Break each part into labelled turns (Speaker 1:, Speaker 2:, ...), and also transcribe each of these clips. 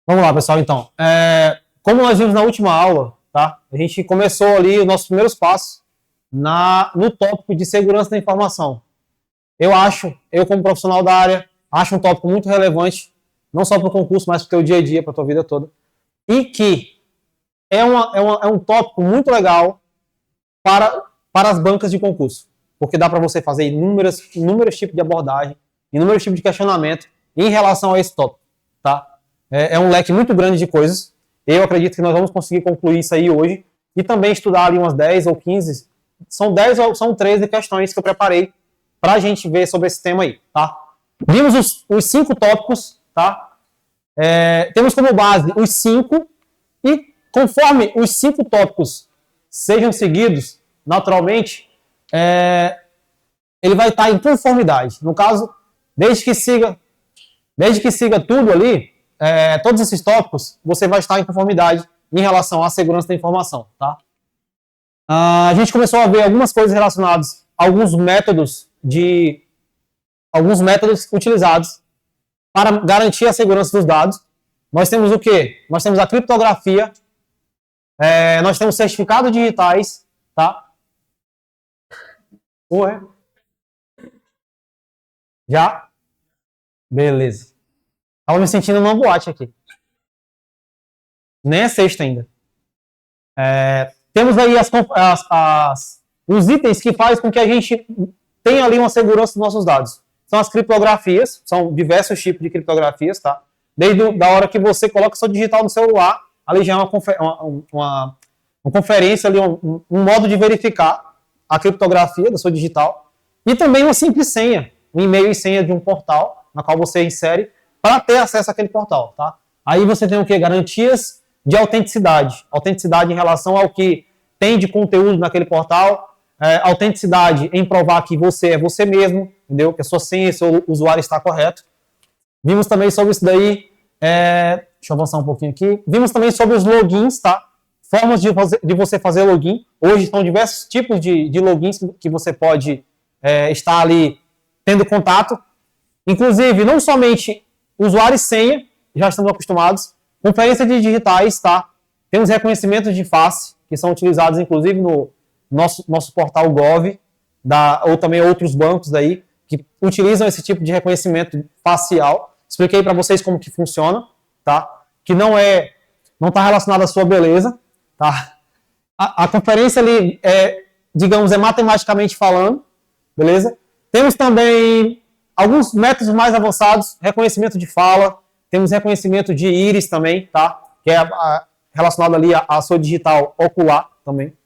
Speaker 1: Vamos lá, pessoal, então. Como nós vimos na última aula, tá? A gente começou ali os nossos primeiros passos no tópico de segurança da informação. Eu como profissional da área, acho um tópico muito relevante, não só para o concurso, mas para o teu dia a dia, para a tua vida toda. E que é um tópico muito legal para as bancas de concurso, porque dá para você fazer inúmeros tipos de abordagem, inúmeros tipos de questionamento em relação a esse tópico, tá? É um leque muito grande de coisas. Eu acredito que nós vamos conseguir concluir isso aí hoje e também estudar ali umas 10 ou 15, são 10 ou são 13 questões que eu preparei para a gente ver sobre esse tema aí, tá? Vimos os 5 tópicos, tá? Temos como base os 5 e conforme os 5 tópicos sejam seguidos, naturalmente, ele vai estar em conformidade. No caso, desde que siga tudo ali, todos esses tópicos, você vai estar em conformidade em relação à segurança da informação, tá? A gente começou a ver algumas coisas relacionadas a alguns métodos utilizados para garantir a segurança dos dados. Nós temos o quê? Nós temos a criptografia, nós temos certificados digitais, tá? Ué? Já? Beleza. Tava me sentindo numa boate aqui. Nem é sexta ainda. Temos aí os itens que fazem com que a gente tenha ali uma segurança dos nossos dados. São as criptografias, são diversos tipos de criptografias, tá? Desde da hora que você coloca seu digital no celular, ali já é uma conferência, ali, um modo de verificar a criptografia do seu digital. E também uma simples senha, um e-mail e senha de um portal, na qual você insere, para ter acesso àquele portal, tá? Aí você tem o quê? Garantias de autenticidade. Autenticidade em relação ao que tem de conteúdo naquele portal, autenticidade em provar que você é você mesmo, entendeu? Que a sua senha, seu usuário está correto. Vimos também sobre isso daí, deixa eu avançar um pouquinho aqui. Vimos também sobre os logins, tá? Formas de você fazer login. Hoje estão diversos tipos de logins que você pode estar ali tendo contato. Inclusive, não somente usuário e senha, já estamos acostumados. Conferência de digitais, tá? Temos reconhecimentos de face, que são utilizados, inclusive, no nosso portal Gov, ou também outros bancos aí, que utilizam esse tipo de reconhecimento facial. Expliquei para vocês como que funciona, tá? Que não está relacionado à sua beleza, tá? A conferência ali, digamos, matematicamente falando, beleza? Temos também alguns métodos mais avançados, reconhecimento de fala, temos reconhecimento de íris também, tá? Que é relacionado ali à sua digital ocular também.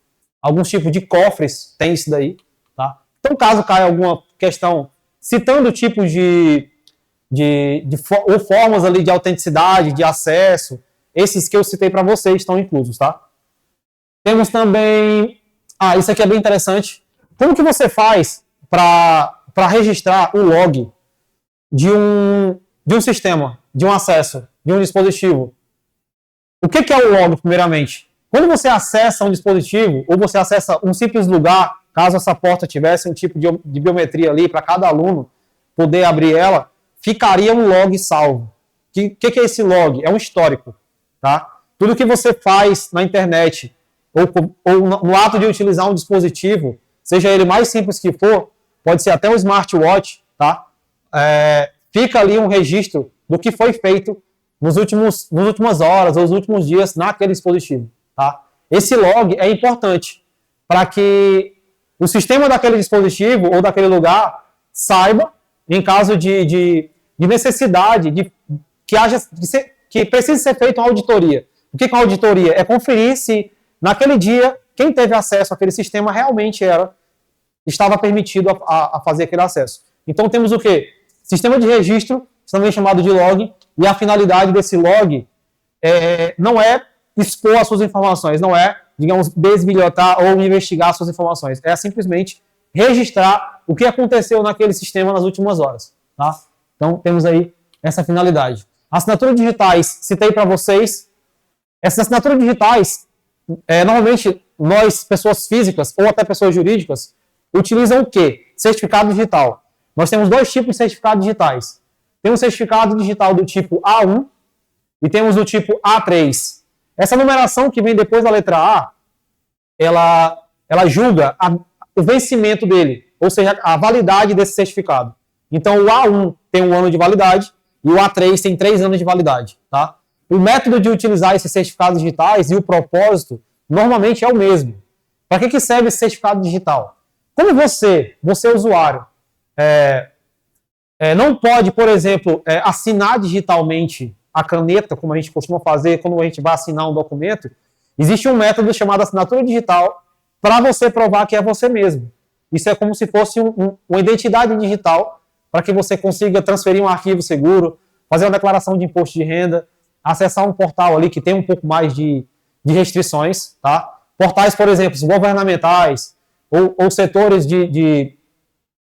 Speaker 1: Alguns tipos de cofres tem isso daí, tá? Então, caso caia alguma questão citando tipos ou formas ali de autenticidade, de acesso, esses que eu citei para vocês estão inclusos, tá? Temos também... isso aqui é bem interessante. Como que você faz para registrar o log de um sistema, de um acesso, de um dispositivo? O que é o log, primeiramente? Quando você acessa um dispositivo, ou você acessa um simples lugar, caso essa porta tivesse um tipo de biometria ali para cada aluno poder abrir ela, ficaria um log salvo. O que é esse log? É um histórico, tá? Tudo que você faz na internet, ou no ato de utilizar um dispositivo, seja ele mais simples que for, pode ser até um smartwatch, tá? Fica ali um registro do que foi feito nas últimas horas ou nos últimos dias naquele dispositivo, tá? Esse log é importante para que o sistema daquele dispositivo ou daquele lugar saiba, em caso de necessidade, que precise ser feita uma auditoria. O que é uma auditoria? É conferir se naquele dia quem teve acesso àquele sistema realmente estava permitido a fazer aquele acesso. Então temos o quê? Sistema de registro, também chamado de log, e a finalidade desse log não é expor as suas informações, não é, digamos, desbilhotar ou investigar as suas informações, é simplesmente registrar o que aconteceu naquele sistema nas últimas horas, tá? Então temos aí essa finalidade. Assinaturas digitais, citei para vocês. Essas assinaturas digitais, normalmente nós, pessoas físicas ou até pessoas jurídicas, utilizam o quê? Certificado digital. Nós temos 2 tipos de certificados digitais. Tem um certificado digital do tipo A1 e temos o tipo A3. Essa numeração que vem depois da letra A, ela julga o vencimento dele, ou seja, a validade desse certificado. Então, o A1 tem 1 ano de validade e o A3 tem 3 anos de validade. Tá? O método de utilizar esses certificados digitais e o propósito normalmente é o mesmo. Para que serve esse certificado digital? Como você usuário, não pode, por exemplo, assinar digitalmente a caneta, como a gente costuma fazer quando a gente vai assinar um documento, existe um método chamado assinatura digital para você provar que é você mesmo. Isso é como se fosse uma identidade digital para que você consiga transferir um arquivo seguro, fazer uma declaração de imposto de renda, acessar um portal ali que tem um pouco mais de restrições, tá? Portais, por exemplo, governamentais ou setores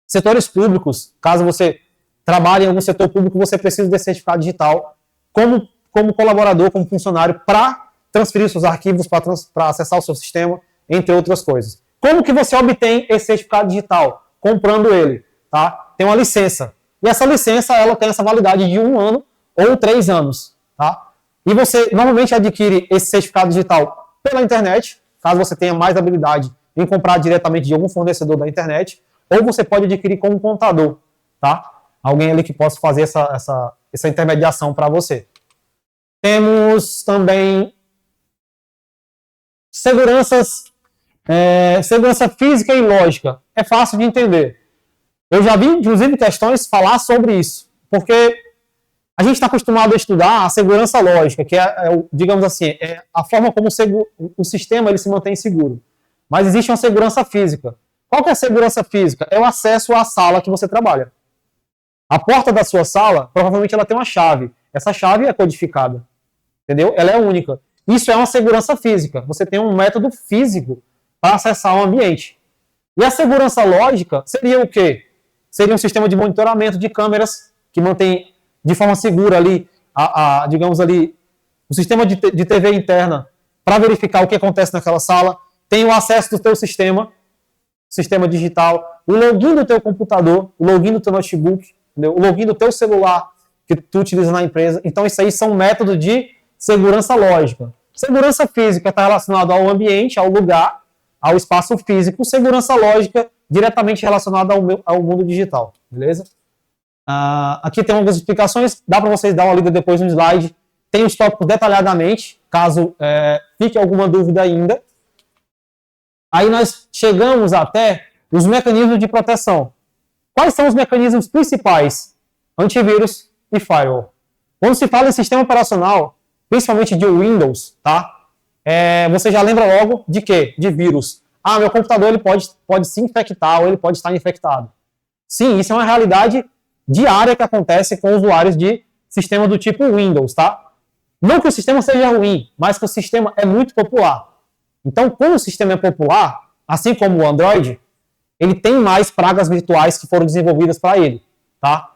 Speaker 1: setores públicos, caso você trabalhe em algum setor público, você precisa desse certificado digital como colaborador, como funcionário, para transferir seus arquivos, para acessar o seu sistema, entre outras coisas. Como que você obtém esse certificado digital? Comprando ele, tá? Tem uma licença. E essa licença, ela tem essa validade de 1 ano ou 3 anos, tá? E você normalmente adquire esse certificado digital pela internet, caso você tenha mais habilidade em comprar diretamente de algum fornecedor da internet, ou você pode adquirir como contador, tá? Alguém ali que possa fazer essa intermediação para você. Temos também segurança física e lógica. É fácil de entender. Eu já vi, inclusive, questões falar sobre isso, porque a gente está acostumado a estudar a segurança lógica, que digamos assim, é a forma como o sistema ele se mantém seguro. Mas existe uma segurança física. Qual que é a segurança física? É o acesso à sala que você trabalha. A porta da sua sala, provavelmente ela tem uma chave. Essa chave é codificada. Entendeu? Ela é única. Isso é uma segurança física. Você tem um método físico para acessar o ambiente. E a segurança lógica seria o quê? Seria um sistema de monitoramento de câmeras que mantém de forma segura ali, digamos ali, o sistema de TV interna para verificar o que acontece naquela sala. Tem o acesso do teu sistema digital, o login do teu computador, o login do teu notebook, entendeu? O login do teu celular que tu utiliza na empresa. Então, isso aí são métodos de segurança lógica. Segurança física está relacionada ao ambiente, ao lugar, ao espaço físico. Segurança lógica diretamente relacionada ao mundo digital. Beleza? Aqui tem algumas explicações. Dá para vocês dar uma lida depois no slide. Tem os tópicos detalhadamente, caso fique alguma dúvida ainda. Aí nós chegamos até os mecanismos de proteção. Quais são os mecanismos principais? Antivírus e firewall. Quando se fala em sistema operacional, principalmente de Windows, tá? Você já lembra logo de quê? De vírus. Meu computador ele pode se infectar ou ele pode estar infectado. Sim, isso é uma realidade diária que acontece com usuários de sistema do tipo Windows, tá? Não que o sistema seja ruim, mas que o sistema é muito popular. Então, quando o sistema é popular, assim como o Android, ele tem mais pragas virtuais que foram desenvolvidas para ele, tá?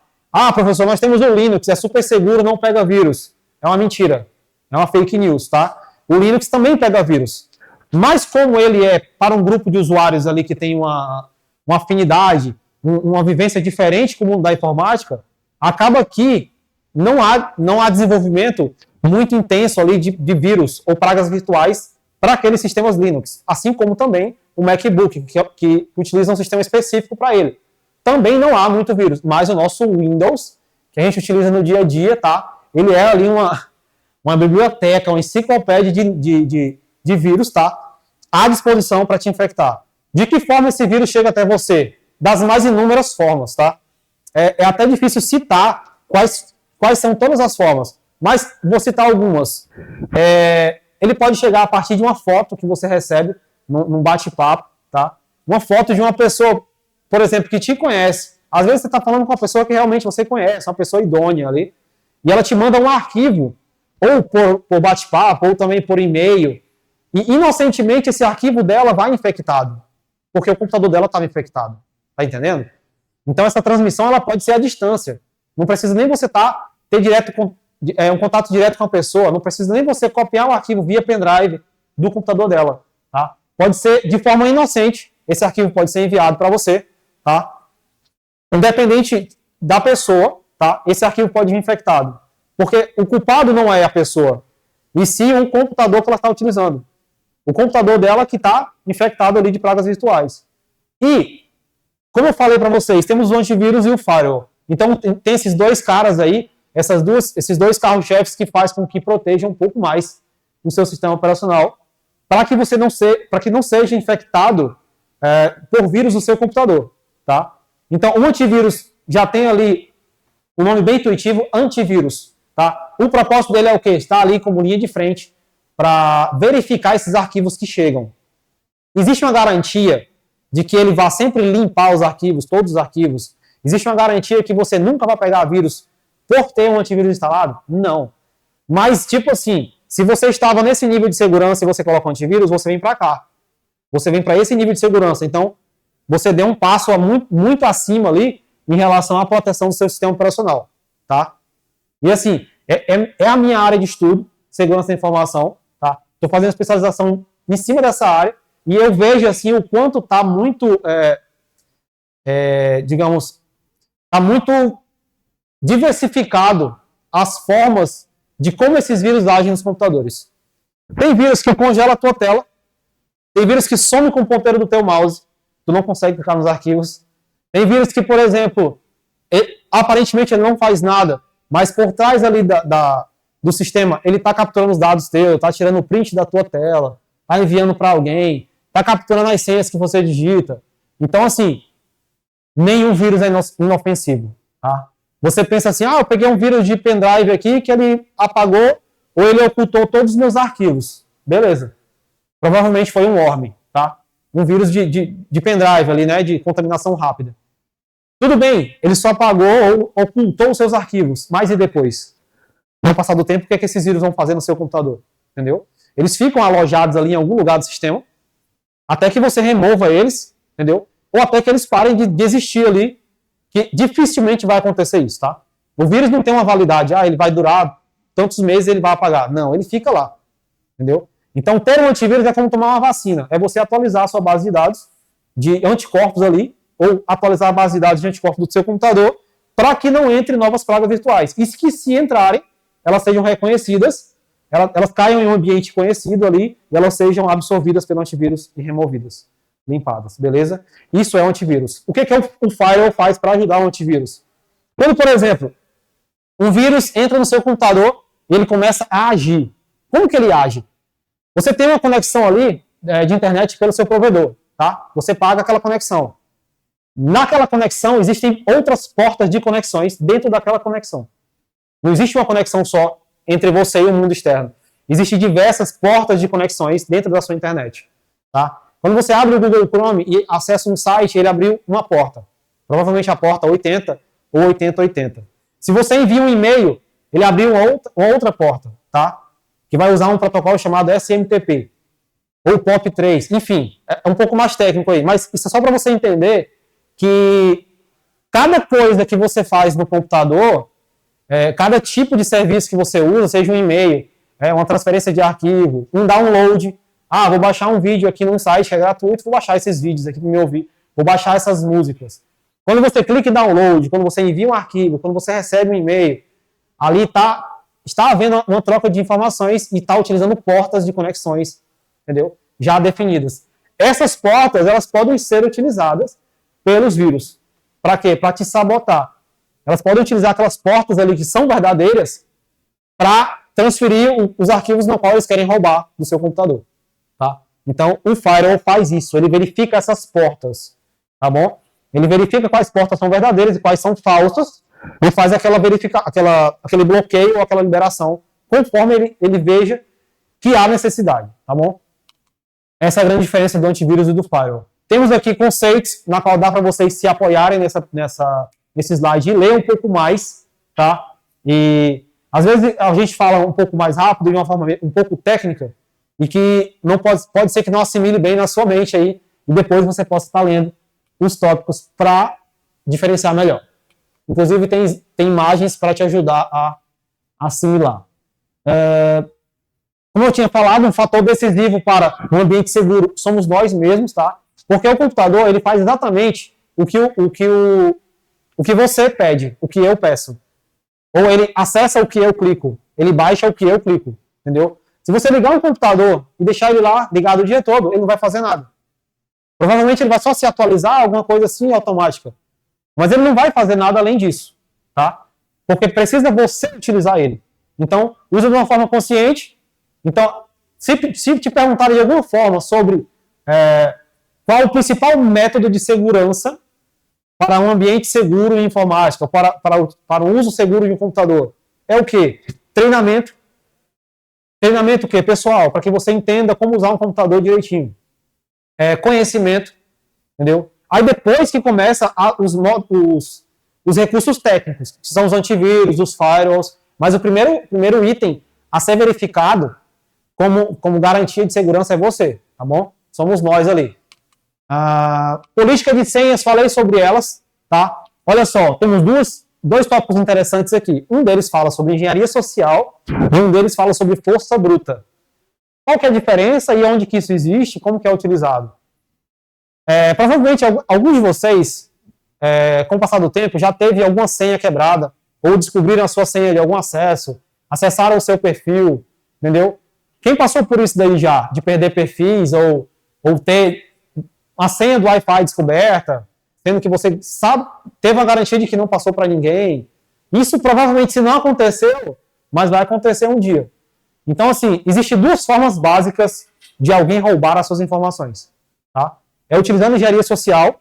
Speaker 1: Professor, nós temos o Linux, é super seguro, não pega vírus. É uma mentira, é uma fake news, tá? O Linux também pega vírus. Mas como ele é para um grupo de usuários ali que tem uma afinidade, uma vivência diferente com o mundo da informática, acaba que não há desenvolvimento muito intenso ali de vírus ou pragas virtuais para aqueles sistemas Linux, assim como também o MacBook, que utiliza um sistema específico para ele. Também não há muito vírus, mas o nosso Windows, que a gente utiliza no dia a dia, tá? Ele é ali uma biblioteca, uma enciclopédia de vírus, tá? À disposição para te infectar. De que forma esse vírus chega até você? Das mais inúmeras formas, tá? É até difícil citar quais são todas as formas, mas vou citar algumas. Ele pode chegar a partir de uma foto que você recebe num bate-papo, tá? Uma foto de uma pessoa, por exemplo, que te conhece. Às vezes você está falando com uma pessoa que realmente você conhece, uma pessoa idônea ali, e ela te manda um arquivo, ou por bate-papo, ou também por e-mail, e inocentemente esse arquivo dela vai infectado, porque o computador dela estava infectado. Tá entendendo? Então essa transmissão ela pode ser à distância. Não precisa nem você ter um contato direto com a pessoa, não precisa nem você copiar o arquivo via pendrive do computador dela, tá? Pode ser de forma inocente, esse arquivo pode ser enviado para você, tá? Independente da pessoa, tá? Esse arquivo pode vir infectado. Porque o culpado não é a pessoa, e sim um computador que ela está utilizando. O computador dela que está infectado ali de pragas virtuais. E, como eu falei para vocês, temos o antivírus e o firewall. Então, tem esses dois caras aí, esses dois carros-chefes que fazem com que protejam um pouco mais o seu sistema operacional, para que você não seja infectado por vírus no seu computador, tá? Então, o antivírus já tem ali um nome bem intuitivo, antivírus, tá? O propósito dele é o quê? Está ali como linha de frente para verificar esses arquivos que chegam. Existe uma garantia de que ele vá sempre limpar os arquivos, todos os arquivos? Existe uma garantia que você nunca vai pegar vírus por ter um antivírus instalado? Não. Mas, tipo assim, se você estava nesse nível de segurança e você coloca um antivírus, você vem para cá. Você vem para esse nível de segurança. Então, você deu um passo muito acima ali em relação à proteção do seu sistema operacional, tá? E assim, é a minha área de estudo, segurança da informação, tá? Estou fazendo especialização em cima dessa área e eu vejo assim o quanto está muito, digamos, está muito diversificado as formas de como esses vírus agem nos computadores. Tem vírus que congela a tua tela, tem vírus que some com o ponteiro do teu mouse, tu não consegue clicar nos arquivos. Tem vírus que, por exemplo, aparentemente ele não faz nada, mas por trás ali do sistema, ele está capturando os dados teus, está tirando o print da tua tela, está enviando para alguém, está capturando as senhas que você digita. Então, assim, nenhum vírus é inofensivo, tá? Você pensa assim, eu peguei um vírus de pendrive aqui que ele apagou ou ele ocultou todos os meus arquivos. Beleza. Provavelmente foi um worm, tá? Um vírus de pendrive ali, né? De contaminação rápida. Tudo bem, ele só apagou ou ocultou os seus arquivos. Mas e depois? No passar do tempo, o que é que esses vírus vão fazer no seu computador? Entendeu? Eles ficam alojados ali em algum lugar do sistema até que você remova eles, entendeu? Ou até que eles parem de existir ali, que dificilmente vai acontecer isso, tá? O vírus não tem uma validade, ele vai durar tantos meses e ele vai apagar. Não, ele fica lá, entendeu? Então, ter um antivírus é como tomar uma vacina. É você atualizar a sua base de dados de anticorpos ali, ou atualizar a base de dados de anticorpos do seu computador, para que não entre novas pragas virtuais. E que, se entrarem, elas sejam reconhecidas, elas caiam em um ambiente conhecido ali, e elas sejam absorvidas pelo antivírus e removidas, limpadas, beleza? Isso é um antivírus. O que o firewall faz para ajudar o antivírus? Quando, por exemplo, um vírus entra no seu computador e ele começa a agir. Como que ele age? Você tem uma conexão ali de internet pelo seu provedor, tá? Você paga aquela conexão. Naquela conexão existem outras portas de conexões dentro daquela conexão. Não existe uma conexão só entre você e o mundo externo. Existem diversas portas de conexões dentro da sua internet, tá? Quando você abre o Google Chrome e acessa um site, ele abriu uma porta. Provavelmente a porta 80 ou 8080. Se você envia um e-mail, ele abriu uma outra porta, tá? Que vai usar um protocolo chamado SMTP, ou POP3, enfim, é um pouco mais técnico aí, mas isso é só para você entender que cada coisa que você faz no computador, cada tipo de serviço que você usa, seja um e-mail, uma transferência de arquivo, um download, vou baixar um vídeo aqui num site que é gratuito, vou baixar esses vídeos aqui para me ouvir, vou baixar essas músicas. Quando você clica em download, quando você envia um arquivo, quando você recebe um e-mail, ali está havendo uma troca de informações e está utilizando portas de conexões, entendeu? Já definidas. Essas portas, elas podem ser utilizadas pelos vírus. Para quê? Para te sabotar. Elas podem utilizar aquelas portas ali que são verdadeiras para transferir os arquivos no qual eles querem roubar do seu computador, tá? Então, o firewall faz isso, ele verifica essas portas, tá bom? Ele verifica quais portas são verdadeiras e quais são falsas, e faz aquele bloqueio ou aquela liberação, conforme ele veja que há necessidade, tá bom? Essa é a grande diferença do antivírus e do firewall. Temos aqui conceitos na qual dá para vocês se apoiarem nesse slide e ler um pouco mais, tá? E às vezes a gente fala um pouco mais rápido, de uma forma um pouco técnica, e que não pode ser que não assimile bem na sua mente aí, e depois você possa estar lendo os tópicos para diferenciar melhor. Inclusive, tem imagens para te ajudar a assimilar. Como eu tinha falado, um fator decisivo para um ambiente seguro somos nós mesmos, tá? Porque o computador, ele faz exatamente o que você pede, o que eu peço. Ou ele acessa o que eu clico, ele baixa o que eu clico, entendeu? Se você ligar um computador e deixar ele lá ligado o dia todo, ele não vai fazer nada. Provavelmente ele vai só se atualizar, alguma coisa assim automática. Mas ele não vai fazer nada além disso, tá? Porque precisa você utilizar ele. Então, usa de uma forma consciente. Então, se te perguntarem de alguma forma sobre qual o principal método de segurança para um ambiente seguro em informática, para o uso seguro de um computador, é o quê? Treinamento. Treinamento o quê? Pessoal, para que você entenda como usar um computador direitinho. Conhecimento, entendeu? Aí depois que começa os recursos técnicos, que são os antivírus, os firewalls, mas o primeiro item a ser verificado como garantia de segurança é você, tá bom? Somos nós ali. Política de senhas, falei sobre elas, tá? Olha só, temos dois tópicos interessantes aqui. Um deles fala sobre engenharia social e um deles fala sobre força bruta. Qual que é a diferença e onde que isso existe, como que é utilizado? Provavelmente alguns de vocês, com o passar do tempo, já teve alguma senha quebrada ou descobriram a sua senha de algum acesso, acessaram o seu perfil, entendeu? Quem passou por isso daí já, de perder perfis ou ter a senha do Wi-Fi descoberta, sendo que você sabe, teve a garantia de que não passou para ninguém. Isso provavelmente, se não aconteceu, mas vai acontecer um dia. Então, assim, existem duas formas básicas de alguém roubar as suas informações. Tá? Utilizando engenharia social,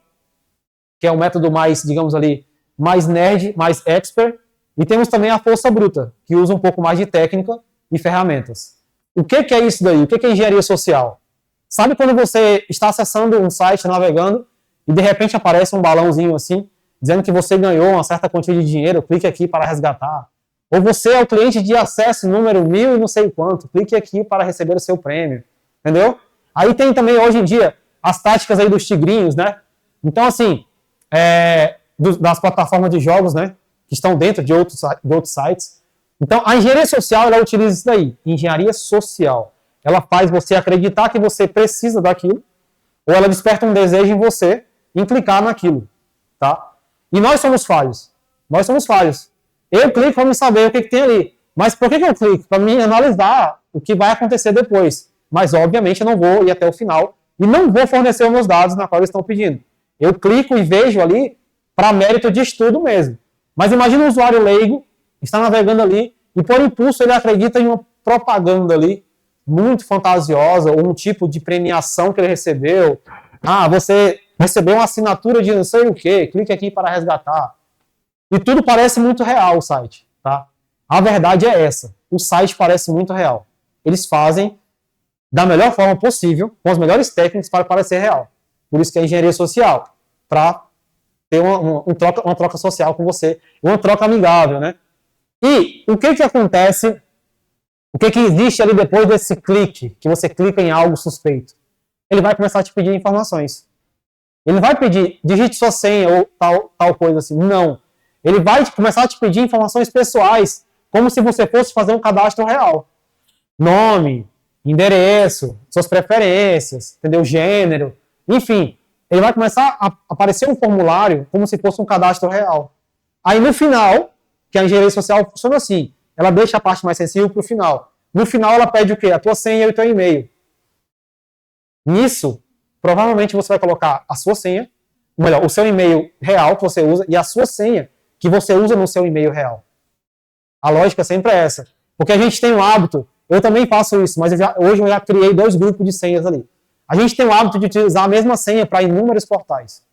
Speaker 1: que é um método mais, digamos ali, mais nerd, mais expert, e temos também a força bruta, que usa um pouco mais de técnica e ferramentas. O que é isso daí? O que é engenharia social? Sabe quando você está acessando um site, navegando, e de repente aparece um balãozinho assim, dizendo que você ganhou uma certa quantia de dinheiro, clique aqui para resgatar. Ou você é o cliente de acesso número 1000 e não sei quanto, clique aqui para receber o seu prêmio. Entendeu? Aí tem também, hoje em dia, as táticas aí dos tigrinhos, né? Então, assim, das plataformas de jogos, né? Que estão dentro de outros sites. Então, a engenharia social, ela utiliza isso daí. Engenharia social. Ela faz você acreditar que você precisa daquilo, ou ela desperta um desejo em você em clicar naquilo, tá? E nós somos falhos. Nós somos falhos. Eu clico para me saber o que tem ali. Mas por que eu clico? Para me analisar o que vai acontecer depois. Mas, obviamente, eu não vou ir até o final e não vou fornecer os meus dados na qual eles estão pedindo. Eu clico e vejo ali para mérito de estudo mesmo. Mas imagina um usuário leigo, está navegando ali e, por impulso, ele acredita em uma propaganda ali muito fantasiosa, ou um tipo de premiação que ele recebeu. Você recebeu uma assinatura de não sei o quê, clique aqui para resgatar. E tudo parece muito real, o site, tá? A verdade é essa, o site parece muito real. Eles fazem da melhor forma possível, com as melhores técnicas para parecer real. Por isso que é engenharia social, para ter uma troca social com você, uma troca amigável, né? E o que acontece, o que existe ali depois desse clique, que você clica em algo suspeito? Ele vai começar a te pedir informações. Ele vai pedir, digite sua senha ou tal coisa assim. Não. Ele vai começar a te pedir informações pessoais, como se você fosse fazer um cadastro real. Nome, endereço, suas preferências, entendeu? Gênero, enfim. Ele vai começar a aparecer um formulário como se fosse um cadastro real. Aí no final, que a engenharia social funciona assim, ela deixa a parte mais sensível para o final. No final ela pede o quê? A tua senha e o teu e-mail. Nisso, provavelmente você vai colocar a sua senha, ou melhor, o seu e-mail real que você usa e a sua senha que você usa no seu e-mail real. A lógica sempre é essa. Porque a gente tem um hábito, eu também faço isso, mas hoje eu já criei 2 grupos de senhas ali. A gente tem o hábito de utilizar a mesma senha para inúmeros portais.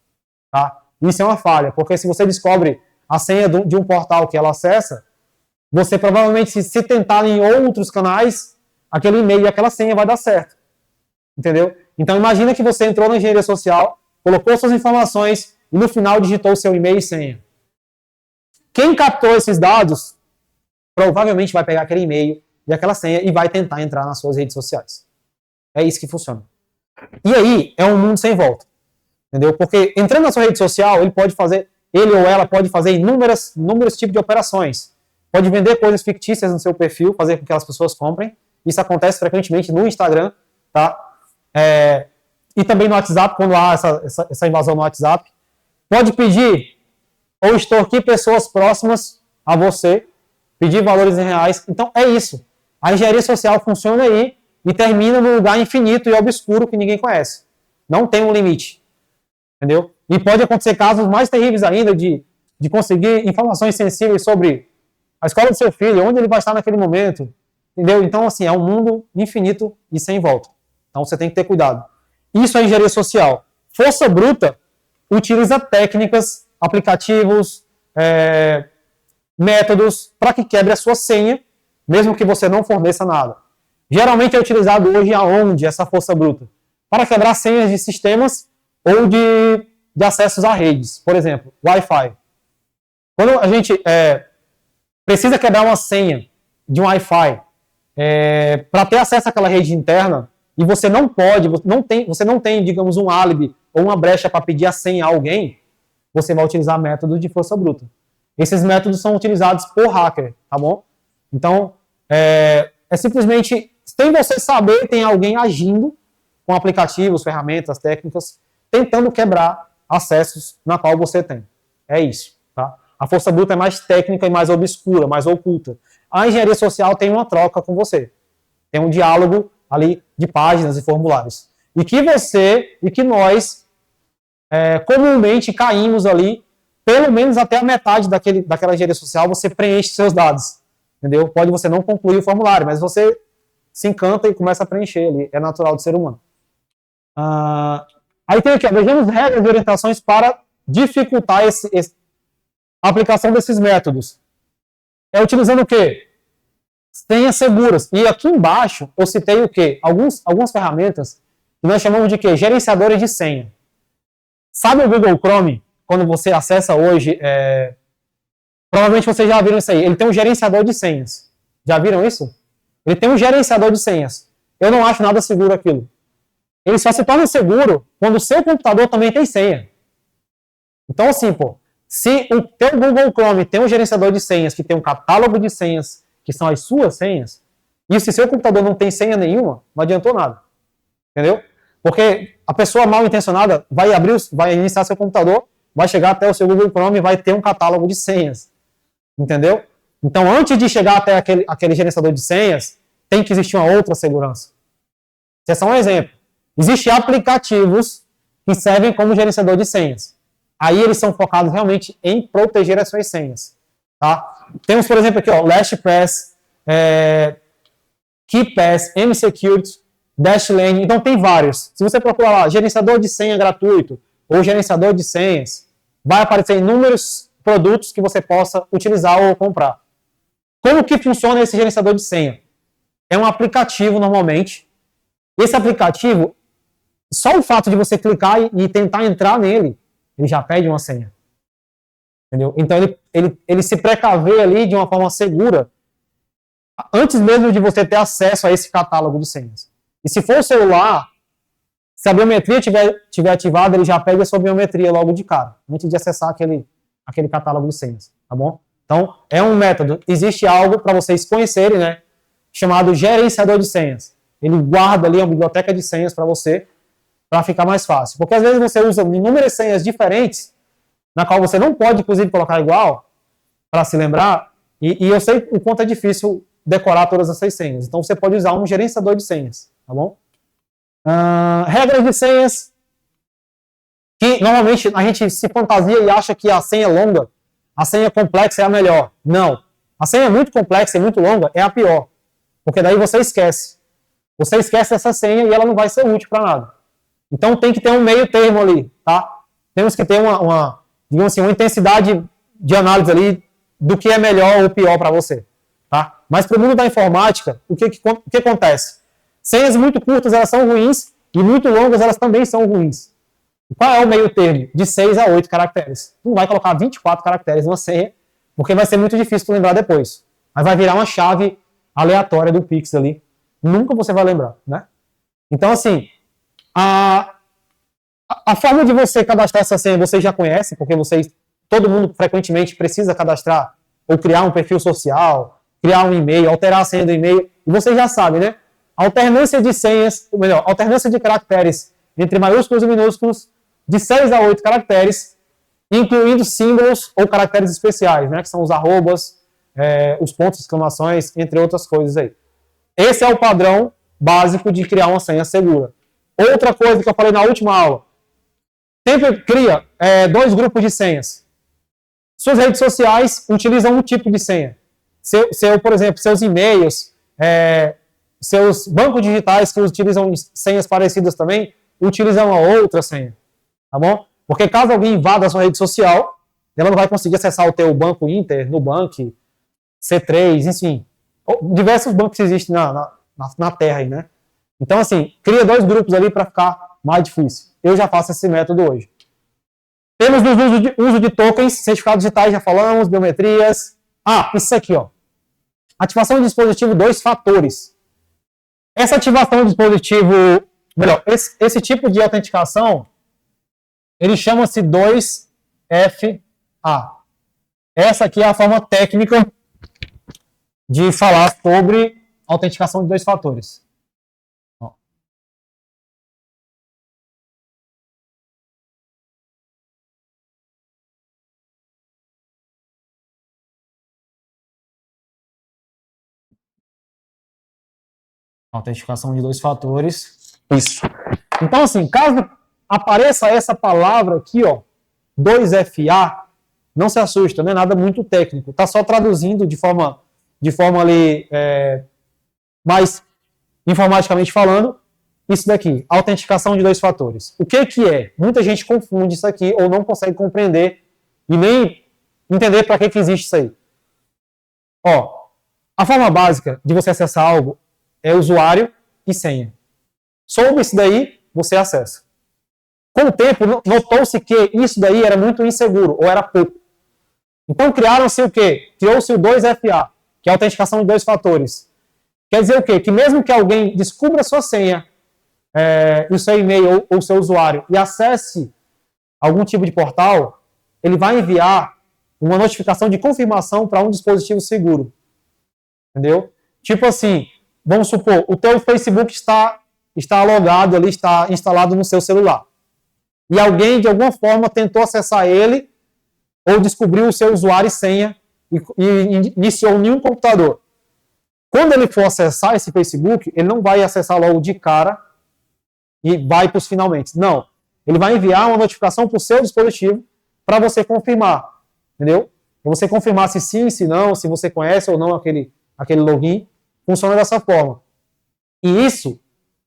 Speaker 1: Tá? Isso é uma falha, porque se você descobre a senha de um portal que ela acessa, você provavelmente, se tentar em outros canais, aquele e-mail e aquela senha vai dar certo. Entendeu? Então imagina que você entrou na engenharia social, colocou suas informações e no final digitou seu e-mail e senha. Quem captou esses dados provavelmente vai pegar aquele e-mail e aquela senha e vai tentar entrar nas suas redes sociais. É isso que funciona. E aí é um mundo sem volta. Entendeu? Porque entrando na sua rede social, ele ou ela pode fazer inúmeros tipos de operações. Pode vender coisas fictícias no seu perfil, fazer com que as pessoas comprem. Isso acontece frequentemente no Instagram, tá? E também no WhatsApp, quando há essa invasão no WhatsApp. Pode pedir ou extorquir pessoas próximas a você pedir valores em reais. Então, é isso. A engenharia social funciona aí e termina num lugar infinito e obscuro que ninguém conhece. Não tem um limite. Entendeu? E pode acontecer casos mais terríveis ainda de conseguir informações sensíveis sobre a escola do seu filho, onde ele vai estar naquele momento. Entendeu? Então, assim, é um mundo infinito e sem volta. Então, você tem que ter cuidado. Isso é engenharia social. Força bruta utiliza técnicas, aplicativos, métodos para que quebre a sua senha, mesmo que você não forneça nada. Geralmente é utilizado hoje aonde essa força bruta? Para quebrar senhas de sistemas ou de acessos a redes. Por exemplo, Wi-Fi. Quando a gente precisa quebrar uma senha de um Wi-Fi para ter acesso àquela rede interna, e você não pode, você não tem, digamos, um álibi ou uma brecha para pedir a senha a alguém, você vai utilizar métodos de força bruta. Esses métodos são utilizados por hacker, tá bom? Então, é simplesmente, sem você saber, tem alguém agindo com aplicativos, ferramentas, técnicas, tentando quebrar acessos na qual você tem. É isso, tá? A força bruta é mais técnica e mais obscura, mais oculta. A engenharia social tem uma troca com você. Tem um diálogo ali de páginas e formulários. E que nós comumente caímos ali, pelo menos até a metade daquela engenharia social, você preenche seus dados. Entendeu? Pode você não concluir o formulário, mas você se encanta e começa a preencher ali. É natural do ser humano. Aí tem aqui, vejamos regras e orientações para dificultar a aplicação desses métodos. É utilizando o quê? Senhas seguras. E aqui embaixo eu citei o quê? Algumas ferramentas que nós chamamos de quê? Gerenciadores de senha. Sabe o Google Chrome? Quando você acessa hoje, provavelmente vocês já viram isso aí. Ele tem um gerenciador de senhas. Já viram isso? Ele tem um gerenciador de senhas. Eu não acho nada seguro aquilo. Ele só se torna seguro quando o seu computador também tem senha. Então, assim, se o teu Google Chrome tem um gerenciador de senhas, que tem um catálogo de senhas, que são as suas senhas, e se seu computador não tem senha nenhuma, não adiantou nada. Entendeu? Porque a pessoa mal intencionada vai iniciar seu computador, vai chegar até o seu Google Chrome e vai ter um catálogo de senhas. Entendeu? Então, antes de chegar até aquele gerenciador de senhas, tem que existir uma outra segurança. Isso é só um exemplo. Existem aplicativos que servem como gerenciador de senhas. Aí eles são focados realmente em proteger as suas senhas. Tá? Temos, por exemplo, aqui, LastPass, KeePass, MSecurity, Dashlane. Então tem vários. Se você procurar lá, gerenciador de senha gratuito ou gerenciador de senhas, vai aparecer inúmeros produtos que você possa utilizar ou comprar. Como que funciona esse gerenciador de senha? É um aplicativo normalmente. Esse aplicativo, só o fato de você clicar e tentar entrar nele, ele já pede uma senha. Entendeu? Então ele se precaver ali de uma forma segura, antes mesmo de você ter acesso a esse catálogo de senhas. E se for o celular, se a biometria tiver ativada, ele já pega a sua biometria logo de cara, antes de acessar aquele catálogo de senhas, tá bom? Então, é um método. Existe algo para vocês conhecerem, né, chamado gerenciador de senhas. Ele guarda ali uma biblioteca de senhas para você, para ficar mais fácil. Porque às vezes você usa inúmeras senhas diferentes, na qual você não pode, inclusive, colocar igual, para se lembrar, e eu sei o quanto é difícil decorar todas essas senhas. Então, você pode usar um gerenciador de senhas, tá bom? Regras de senhas, que normalmente a gente se fantasia e acha que a senha longa, a senha complexa é a melhor. Não. A senha muito complexa e muito longa é a pior. Porque daí você esquece. Você esquece essa senha e ela não vai ser útil para nada. Então tem que ter um meio termo ali, tá? Temos que ter digamos assim, uma intensidade de análise ali do que é melhor ou pior para você, tá? Mas para o mundo da informática, o que acontece? Senhas muito curtas, elas são ruins, e muito longas, elas também são ruins. Qual é o meio termo? De 6 a 8 caracteres. Tu não vai colocar 24 caracteres numa senha, porque vai ser muito difícil tu lembrar depois. Mas vai virar uma chave aleatória do Pix ali. Nunca você vai lembrar, né? Então, assim, a forma de você cadastrar essa senha você já conhece, porque todo mundo frequentemente precisa cadastrar ou criar um perfil social, criar um e-mail, alterar a senha do e-mail, e você já sabe, né? Alternância de senhas, ou melhor, alternância de caracteres entre maiúsculos e minúsculos de 6 a 8 caracteres, incluindo símbolos ou caracteres especiais, né? Que são os arrobas, os pontos de exclamações, entre outras coisas aí. Esse é o padrão básico de criar uma senha segura. Outra coisa que eu falei na última aula, sempre cria 2 grupos de senhas. Suas redes sociais utilizam um tipo de senha. Por exemplo, seus e-mails, seus bancos digitais que utilizam senhas parecidas também, utilizam uma outra senha, tá bom? Porque caso alguém invada a sua rede social, ela não vai conseguir acessar o teu banco Inter, Nubank, C3, enfim, diversos bancos que existem na Terra aí, né? Então, assim, cria 2 grupos ali para ficar mais difícil. Eu já faço esse método hoje. Temos o uso de tokens, certificados digitais, já falamos, biometrias. Isso aqui, ó. Ativação de dispositivo 2 fatores. Essa ativação de dispositivo, melhor, esse tipo de autenticação, ele chama-se 2FA. Essa aqui é a forma técnica de falar sobre autenticação de 2 fatores. Autenticação de 2 fatores. Isso. Então, assim, caso apareça essa palavra aqui, ó, 2FA, não se assusta, não é nada muito técnico. Tá só traduzindo de forma ali, mais informaticamente falando, isso daqui, autenticação de 2 fatores. O que é? Muita gente confunde isso aqui ou não consegue compreender e nem entender para que existe isso aí. Ó, a forma básica de você acessar algo é usuário e senha. Soube isso daí, você acessa. Com o tempo, notou-se que isso daí era muito inseguro, ou era pouco. Então criaram-se o quê? Criou-se o 2FA, que é a autenticação de 2 fatores. Quer dizer o quê? Que mesmo que alguém descubra a sua senha, o seu e-mail ou o seu usuário e acesse algum tipo de portal, ele vai enviar uma notificação de confirmação para um dispositivo seguro. Entendeu? Tipo assim, vamos supor, o teu Facebook está logado ali, está instalado no seu celular. E alguém, de alguma forma, tentou acessar ele ou descobriu o seu usuário e senha e iniciou em um computador. Quando ele for acessar esse Facebook, ele não vai acessar logo de cara e vai para os finalmente. Não. Ele vai enviar uma notificação para o seu dispositivo para você confirmar. Entendeu? Para você confirmar se sim, se não, se você conhece ou não aquele login. Funciona dessa forma. E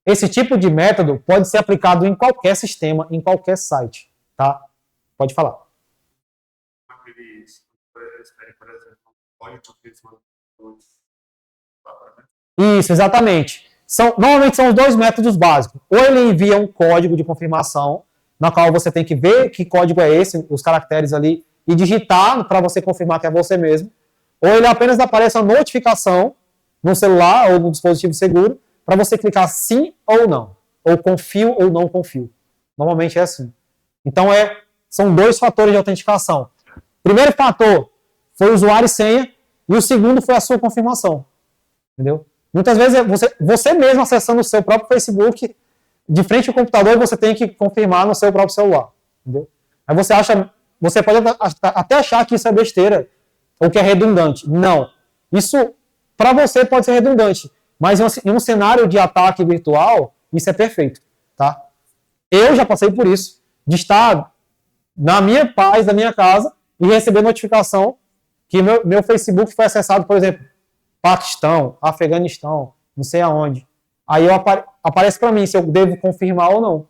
Speaker 1: esse tipo de método pode ser aplicado em qualquer sistema, em qualquer site. Tá? Pode falar. Isso, exatamente. Normalmente são os 2 métodos básicos. Ou ele envia um código de confirmação, na qual você tem que ver que código é esse, os caracteres ali, e digitar para você confirmar que é você mesmo. Ou ele apenas aparece uma notificação no celular ou no dispositivo seguro para você clicar sim ou não. Ou confio ou não confio. Normalmente é assim. Então, são 2 fatores de autenticação. O primeiro fator foi o usuário e senha, e o segundo foi a sua confirmação. Entendeu? Muitas vezes você mesmo acessando o seu próprio Facebook, de frente ao computador, você tem que confirmar no seu próprio celular. Entendeu? Aí você pode até achar que isso é besteira, ou que é redundante. Não. Isso, para você, pode ser redundante. Mas em um cenário de ataque virtual, isso é perfeito. Tá? Eu já passei por isso, de estar na minha paz, na minha casa, e receber notificação que meu Facebook foi acessado, por exemplo, Paquistão, Afeganistão, não sei aonde. Aí aparece para mim se eu devo confirmar ou não.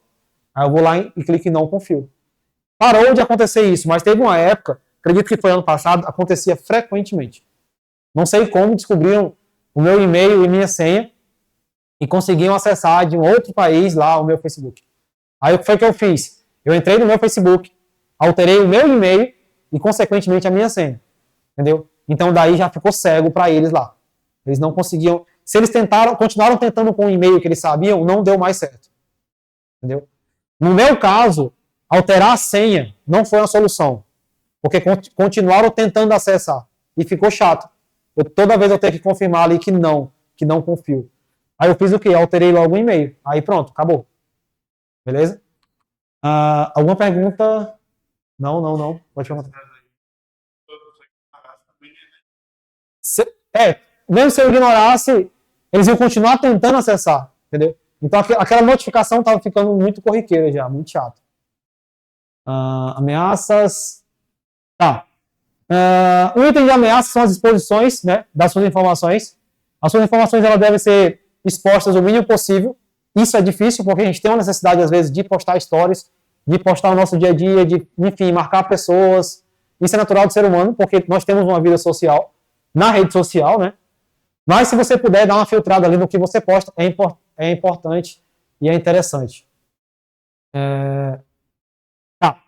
Speaker 1: Aí eu vou lá e clico em não confio. Parou de acontecer isso, mas teve uma época, acredito que foi ano passado, acontecia frequentemente. Não sei como descobriram o meu e-mail e minha senha e conseguiam acessar de um outro país lá o meu Facebook. Aí o que foi que eu fiz? Eu entrei no meu Facebook, alterei o meu e-mail e, consequentemente, a minha senha. Entendeu? Então, daí já ficou cego para eles lá. Eles não conseguiam. Se eles continuaram tentando com o e-mail que eles sabiam, não deu mais certo. Entendeu? No meu caso, alterar a senha não foi uma solução. Porque continuaram tentando acessar. E ficou chato. Toda vez eu tenho que confirmar ali que não confio. Aí eu fiz o quê? Alterei logo o e-mail. Aí pronto, acabou. Beleza? Alguma pergunta? Não. Pode perguntar. Mesmo se eu ignorasse, eles iam continuar tentando acessar, entendeu? Então aquela notificação estava ficando muito corriqueira já, muito chato. Ameaças. Tá. O item de ameaça são as exposições, né, das suas informações. As suas informações elas devem ser expostas o mínimo possível. Isso é difícil porque a gente tem uma necessidade, às vezes, de postar stories, de postar o nosso dia a dia, de, enfim, marcar pessoas. Isso é natural do ser humano, porque nós temos uma vida social na rede social, né? Mas se você puder dar uma filtrada ali no que você posta, é importante e é interessante. Tá.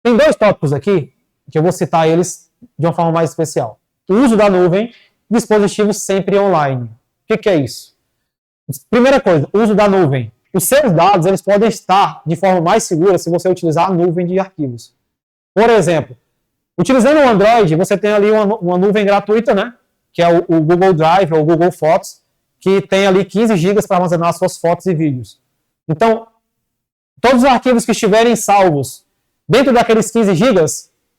Speaker 1: Tem 2 tópicos aqui, que eu vou citar eles de uma forma mais especial. O uso da nuvem, dispositivos sempre online. O que é isso? Primeira coisa, o uso da nuvem. Os seus dados eles podem estar de forma mais segura se você utilizar a nuvem de arquivos. Por exemplo, utilizando o Android, você tem ali uma nuvem gratuita, né? Que é o Google Drive ou o Google Fotos, que tem ali 15 GB para armazenar as suas fotos e vídeos. Então, todos os arquivos que estiverem salvos dentro daqueles 15 GB,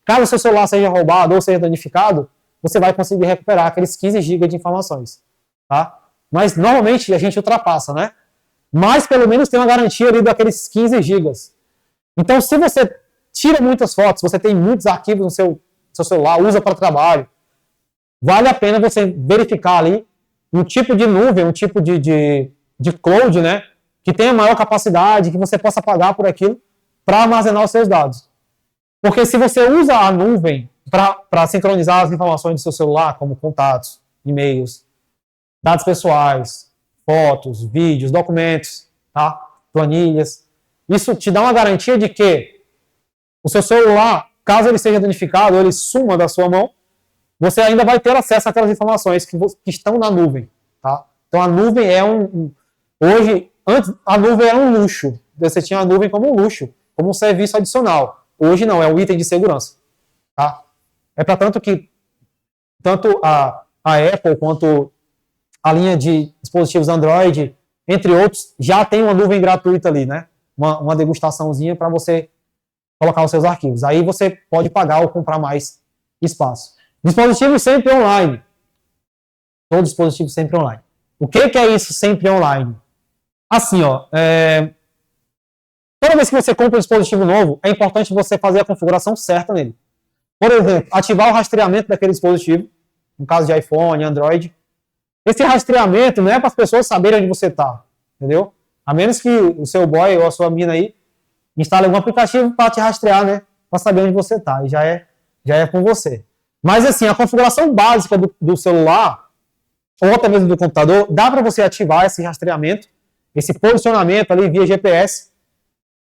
Speaker 1: caso o seu celular seja roubado ou seja danificado, você vai conseguir recuperar aqueles 15 GB de informações. Tá? Mas, normalmente, a gente ultrapassa, né? Mas, pelo menos, tem uma garantia ali daqueles 15 GB. Então, se você tira muitas fotos, você tem muitos arquivos no seu celular, usa para trabalho, vale a pena você verificar ali um tipo de nuvem, um tipo de cloud, né? Que tenha maior capacidade, que você possa pagar por aquilo para armazenar os seus dados. Porque se você usa a nuvem para sincronizar as informações do seu celular, como contatos, e-mails, dados pessoais, fotos, vídeos, documentos, tá? Planilhas, isso te dá uma garantia de que o seu celular, caso ele seja danificado ou ele suma da sua mão, você ainda vai ter acesso àquelas informações que estão na nuvem. Tá? Então a nuvem é hoje, antes a nuvem era um luxo. Você tinha a nuvem como um luxo, como um serviço adicional. Hoje não, é um item de segurança. Tá? É para tanto que tanto a Apple quanto a linha de dispositivos Android, entre outros, já tem uma nuvem gratuita ali, né? Uma degustaçãozinha para você colocar os seus arquivos. Aí você pode pagar ou comprar mais espaço. Dispositivos sempre online. Todo dispositivo sempre online. O que é isso sempre online? Assim, ó, toda vez que você compra um dispositivo novo, é importante você fazer a configuração certa nele. Por exemplo, ativar o rastreamento daquele dispositivo, no caso de iPhone, Android. Esse rastreamento não é para as pessoas saberem onde você está, entendeu? A menos que o seu boy ou a sua mina aí instale algum aplicativo para te rastrear, né? Para saber onde você está. E já é com você. Mas assim, a configuração básica do celular, ou até mesmo do computador, dá para você ativar esse rastreamento, esse posicionamento ali via GPS,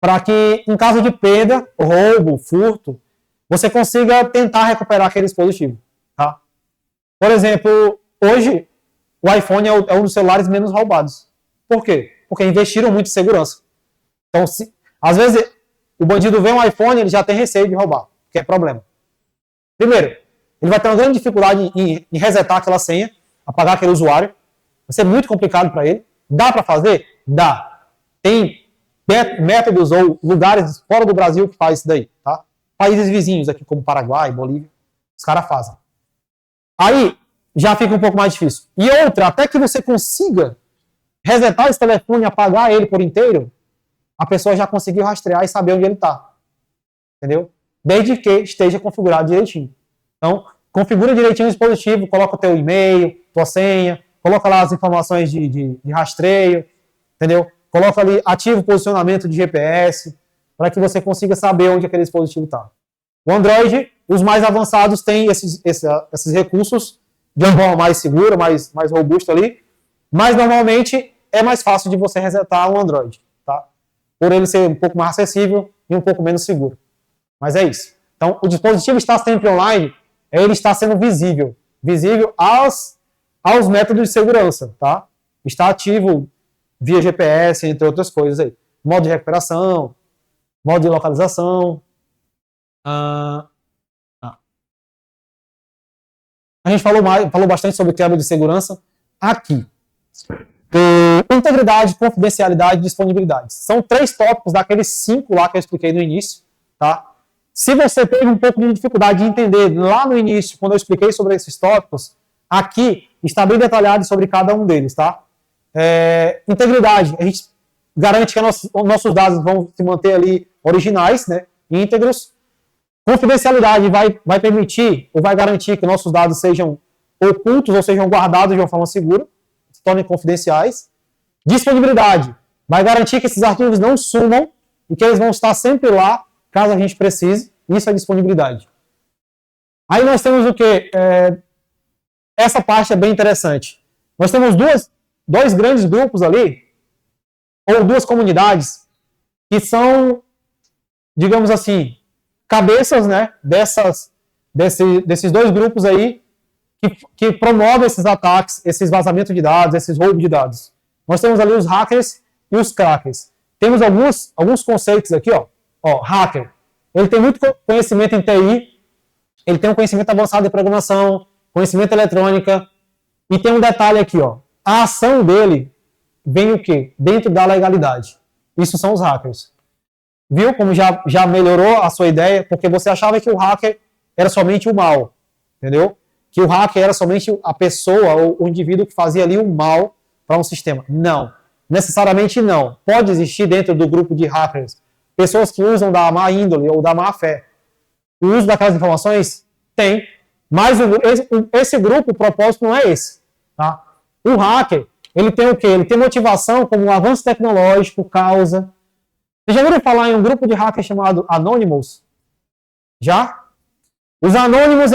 Speaker 1: para que, em caso de perda, roubo, furto, você consiga tentar recuperar aquele dispositivo. Tá? Por exemplo, hoje, o iPhone é um dos celulares menos roubados. Por quê? Porque investiram muito em segurança. Então, às vezes, o bandido vê um iPhone, ele já tem receio de roubar, que é problema. Primeiro, ele vai ter uma grande dificuldade em resetar aquela senha, apagar aquele usuário. Vai ser muito complicado para ele. Dá para fazer? Dá. Tem métodos ou lugares fora do Brasil que faz isso daí. Tá? Países vizinhos aqui, como Paraguai, Bolívia, os caras fazem. Aí, já fica um pouco mais difícil. E outra, até que você consiga resetar esse telefone e apagar ele por inteiro, a pessoa já conseguiu rastrear e saber onde ele está. Entendeu? Desde que esteja configurado direitinho. Então, configura direitinho o dispositivo, coloca o teu e-mail, tua senha, coloca lá as informações de rastreio, entendeu? Coloca ali, ativa o posicionamento de GPS, para que você consiga saber onde aquele dispositivo está. O Android, os mais avançados têm esses recursos de uma forma mais segura, mais robusta ali, mas normalmente é mais fácil de você resetar o Android, tá? Por ele ser um pouco mais acessível e um pouco menos seguro. Mas é isso. Então, o dispositivo está sempre online, ele está sendo visível aos métodos de segurança, tá? Está ativo via GPS, entre outras coisas aí. Modo de recuperação, modo de localização. A gente falou bastante sobre quebra de segurança aqui. Integridade, confidencialidade e disponibilidade. São 3 tópicos daqueles 5 lá que eu expliquei no início, tá? Se você teve um pouco de dificuldade de entender lá no início, quando eu expliquei sobre esses tópicos, aqui está bem detalhado sobre cada um deles, tá? Integridade, a gente garante que nossos dados vão se manter ali originais, né, íntegros. Confidencialidade vai permitir ou vai garantir que nossos dados sejam ocultos ou sejam guardados de uma forma segura, se tornem confidenciais. Disponibilidade vai garantir que esses arquivos não sumam e que eles vão estar sempre lá, caso a gente precise. Isso é disponibilidade. Aí nós temos o quê? Essa parte é bem interessante. Nós temos dois grandes grupos ali, ou duas comunidades, que são, digamos assim, cabeças, né, desses dois grupos aí, que promovem esses ataques, esses vazamentos de dados, esses roubos de dados. Nós temos ali os hackers e os crackers. Temos alguns conceitos aqui, hacker. Ele tem muito conhecimento em TI, ele tem um conhecimento avançado de programação, conhecimento eletrônica, e tem um detalhe aqui, a ação dele vem o quê? Dentro da legalidade. Isso são os hackers. Viu como já melhorou a sua ideia? Porque você achava que o hacker era somente o mal, entendeu? Que o hacker era somente a pessoa ou o indivíduo que fazia ali o mal para um sistema. Não. Necessariamente não. Pode existir dentro do grupo de hackers pessoas que usam da má índole ou da má fé. O uso daquelas informações tem, mas esse grupo, o propósito não é esse. Tá? O hacker, ele tem o quê? Ele tem motivação como um avanço tecnológico, causa. Vocês já ouviram falar em um grupo de hackers chamado Anonymous? Já? Os Anonymous,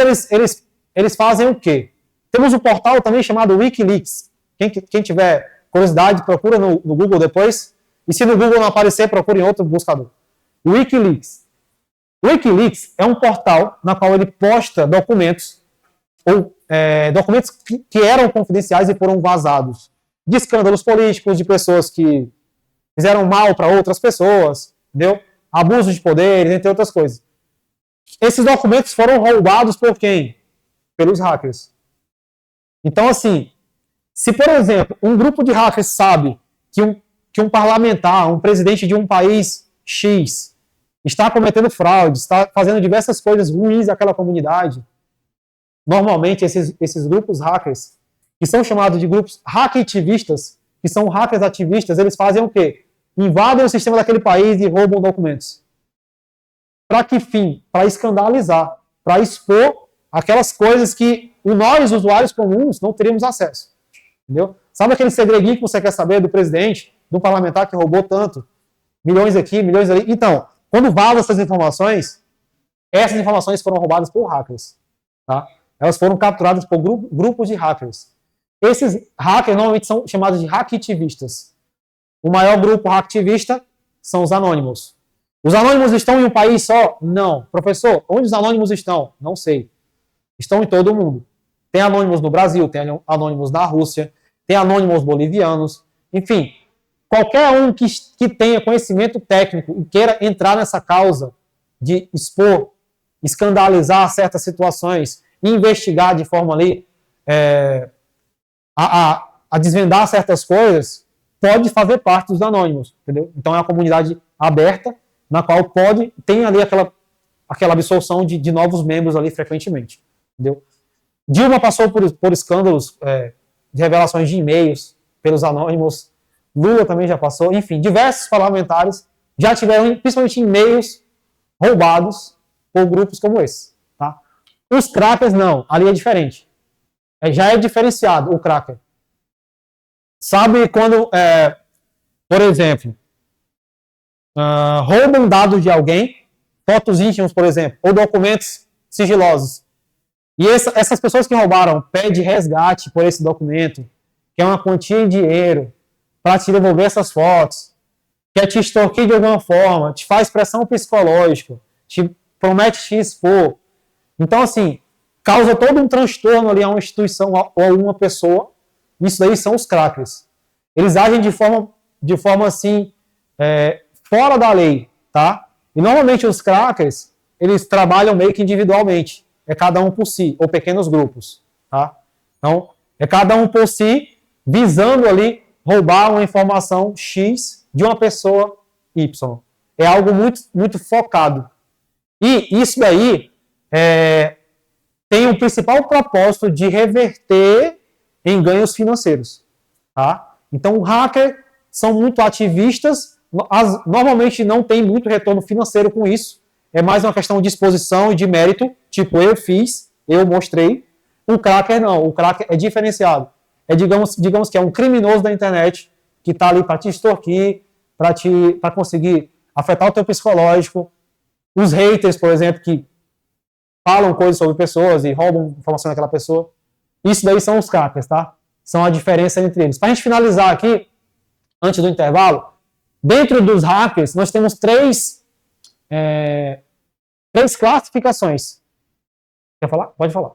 Speaker 1: eles fazem o quê? Temos um portal também chamado Wikileaks. Quem tiver curiosidade, procura no Google depois. E se no Google não aparecer, procure em outro buscador. Wikileaks. Wikileaks é um portal na qual ele posta documentos, ou documentos que eram confidenciais e foram vazados. De escândalos políticos, de pessoas que fizeram mal para outras pessoas, entendeu? Abuso de poder, entre outras coisas. Esses documentos foram roubados por quem? Pelos hackers. Então, assim, se, por exemplo, um grupo de hackers sabe que um parlamentar, um presidente de um país X, está cometendo fraude, está fazendo diversas coisas ruins àquela comunidade, normalmente esses grupos hackers, que são chamados de grupos hackativistas, que são hackers ativistas, eles fazem o quê? Invadem o sistema daquele país e roubam documentos. Para que fim? Para escandalizar, para expor aquelas coisas que nós, usuários comuns, não teríamos acesso. Entendeu? Sabe aquele segredinho que você quer saber do presidente, do parlamentar que roubou tanto? Milhões aqui, milhões ali. Então, quando vazam essas informações foram roubadas por hackers. Tá? Elas foram capturadas por grupos de hackers. Esses hackers normalmente são chamados de hackativistas. O maior grupo hackativista são os Anonymous. Os Anonymous estão em um país só? Não. Professor, onde os Anonymous estão? Não sei. Estão em todo o mundo. Tem Anonymous no Brasil, tem Anonymous na Rússia, tem Anonymous bolivianos, enfim, qualquer um que tenha conhecimento técnico e queira entrar nessa causa de expor, escandalizar certas situações, investigar de forma ali, a desvendar certas coisas, pode fazer parte dos Anonymous, entendeu? Então é uma comunidade aberta, na qual tem ali aquela absorção de novos membros ali frequentemente, entendeu? Dilma passou por escândalos de revelações de e-mails pelos Anonymous, Lula também já passou, enfim, diversos parlamentares já tiveram, principalmente e-mails roubados por grupos como esse. Tá? Os crackers não, ali é diferente. Já é diferenciado o cracker. Sabe quando, por exemplo, roubam dados de alguém, fotos íntimas, por exemplo, ou documentos sigilosos. E essas pessoas que roubaram pedem resgate por esse documento, que é uma quantia em dinheiro, para te devolver essas fotos, quer te extorquir de alguma forma, te faz pressão psicológica, te promete te expor. Então, assim, causa todo um transtorno ali a uma instituição ou a uma pessoa. Isso daí são os crackers. Eles agem de forma assim, fora da lei, tá? E normalmente os crackers, eles trabalham meio que individualmente. É cada um por si, ou pequenos grupos, tá? Então, é cada um por si, visando ali roubar uma informação X de uma pessoa Y. É algo muito, muito focado. E isso daí tem o principal propósito de reverter em ganhos financeiros. Tá? Então, hackers são muito ativistas, normalmente não tem muito retorno financeiro com isso, é mais uma questão de exposição e de mérito, tipo, eu fiz, eu mostrei. O cracker não, o cracker é diferenciado. É, digamos que é um criminoso da internet que está ali para te extorquir, para conseguir afetar o teu psicológico. Os haters, por exemplo, que falam coisas sobre pessoas e roubam informação daquela pessoa. Isso daí são os crackers, tá? São a diferença entre eles. Para a gente finalizar aqui, antes do intervalo, dentro dos hackers, nós temos três classificações. Quer falar? Pode falar.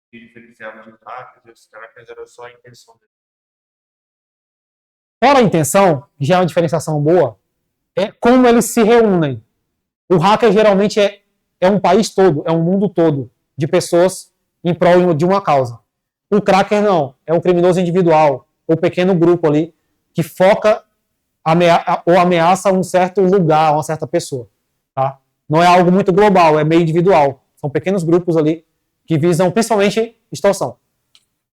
Speaker 2: Que diferenciava dos hackers e os crackers era só a intenção dele.
Speaker 1: Fora a intenção, que já é uma diferenciação boa, é como eles se reúnem. O hacker geralmente é um país todo, é um mundo todo de pessoas em prol de uma causa. O cracker não, é um criminoso individual, ou pequeno grupo ali, que foca ou ameaça um certo lugar, uma certa pessoa. Tá? Não é algo muito global, é meio individual. São pequenos grupos ali que visam principalmente extorsão.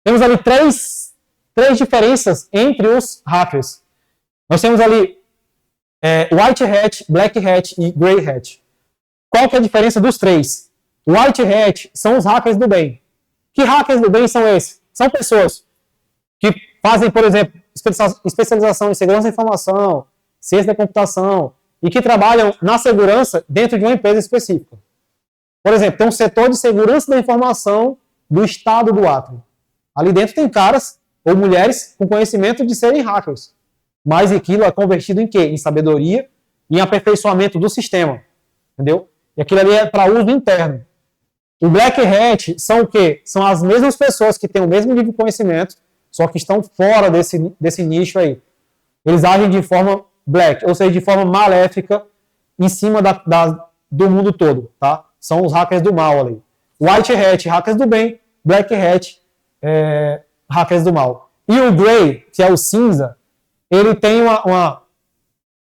Speaker 1: Temos ali três diferenças entre os hackers. Nós temos ali White Hat, Black Hat e Grey Hat. Qual que é a diferença dos três? White Hat são os hackers do bem. Que hackers do bem são esses? São pessoas que fazem, por exemplo, especialização em segurança da informação, ciência da computação, e que trabalham na segurança dentro de uma empresa específica. Por exemplo, tem um setor de segurança da informação do estado do Acre. Ali dentro tem caras ou mulheres com conhecimento de serem hackers. Mas aquilo é convertido em quê? Em sabedoria e em aperfeiçoamento do sistema. Entendeu? E aquilo ali é para uso interno. O Black Hat são o quê? São as mesmas pessoas que têm o mesmo nível de conhecimento, só que estão fora desse nicho aí. Eles agem de forma black, ou seja, de forma maléfica, em cima do mundo todo, tá? São os hackers do mal ali. White Hat, hackers do bem. Black Hat, hackers do mal. E o Grey, que é o cinza, ele tem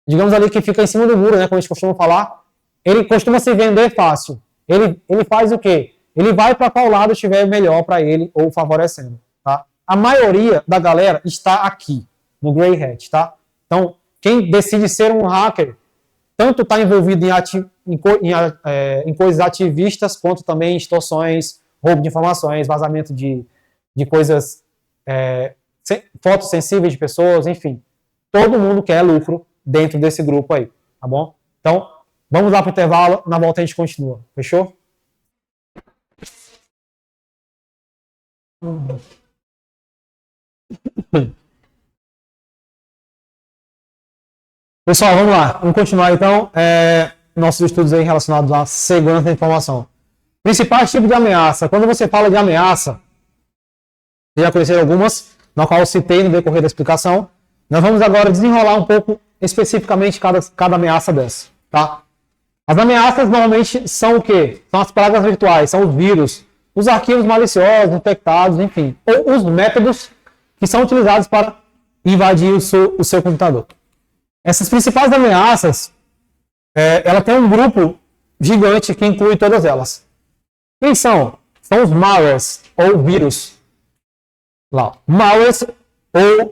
Speaker 1: digamos ali que fica em cima do muro, né, como a gente costuma falar. Ele costuma se vender fácil. Ele faz o quê? Ele vai para qual lado estiver melhor para ele ou favorecendo, tá? A maioria da galera está aqui, no Grey Hat, tá? Então, quem decide ser um hacker, tanto está envolvido em coisas ativistas, quanto também em extorsões, roubo de informações, vazamento de coisas, fotos sensíveis de pessoas, enfim. Todo mundo quer lucro dentro desse grupo aí, tá bom? Então, vamos lá para o intervalo, na volta a gente continua. Fechou? Pessoal, vamos lá. Vamos continuar então nossos estudos aí relacionados à segurança da informação. Principais tipos de ameaça. Quando você fala de ameaça, vocês já conheceram algumas, na qual eu citei no decorrer da explicação. Nós vamos agora desenrolar um pouco especificamente cada ameaça dessa, tá? As ameaças normalmente são o quê? São as pragas virtuais, são os vírus, os arquivos maliciosos, infectados, enfim, ou os métodos que são utilizados para invadir o seu computador. Essas principais ameaças, ela tem um grupo gigante que inclui todas elas. Quem são? São os malwares, ou vírus. Lá, malwares, ou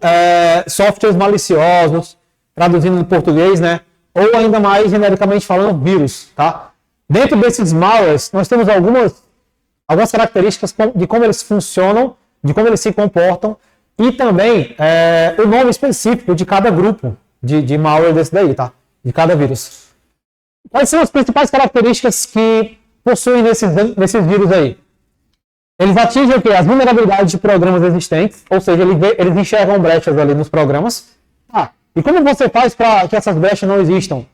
Speaker 1: softwares maliciosos, traduzindo em português, né? Ou ainda mais genericamente falando, vírus, tá? Dentro desses malwares, nós temos algumas características de como eles funcionam, de como eles se comportam, e também o nome específico de cada grupo de malware desse daí, tá? De cada vírus. Quais são as principais características que possuem nesses vírus aí? Eles atingem o quê? As vulnerabilidades de programas existentes, ou seja, eles enxergam brechas ali nos programas. E como você faz para que essas brechas não existam?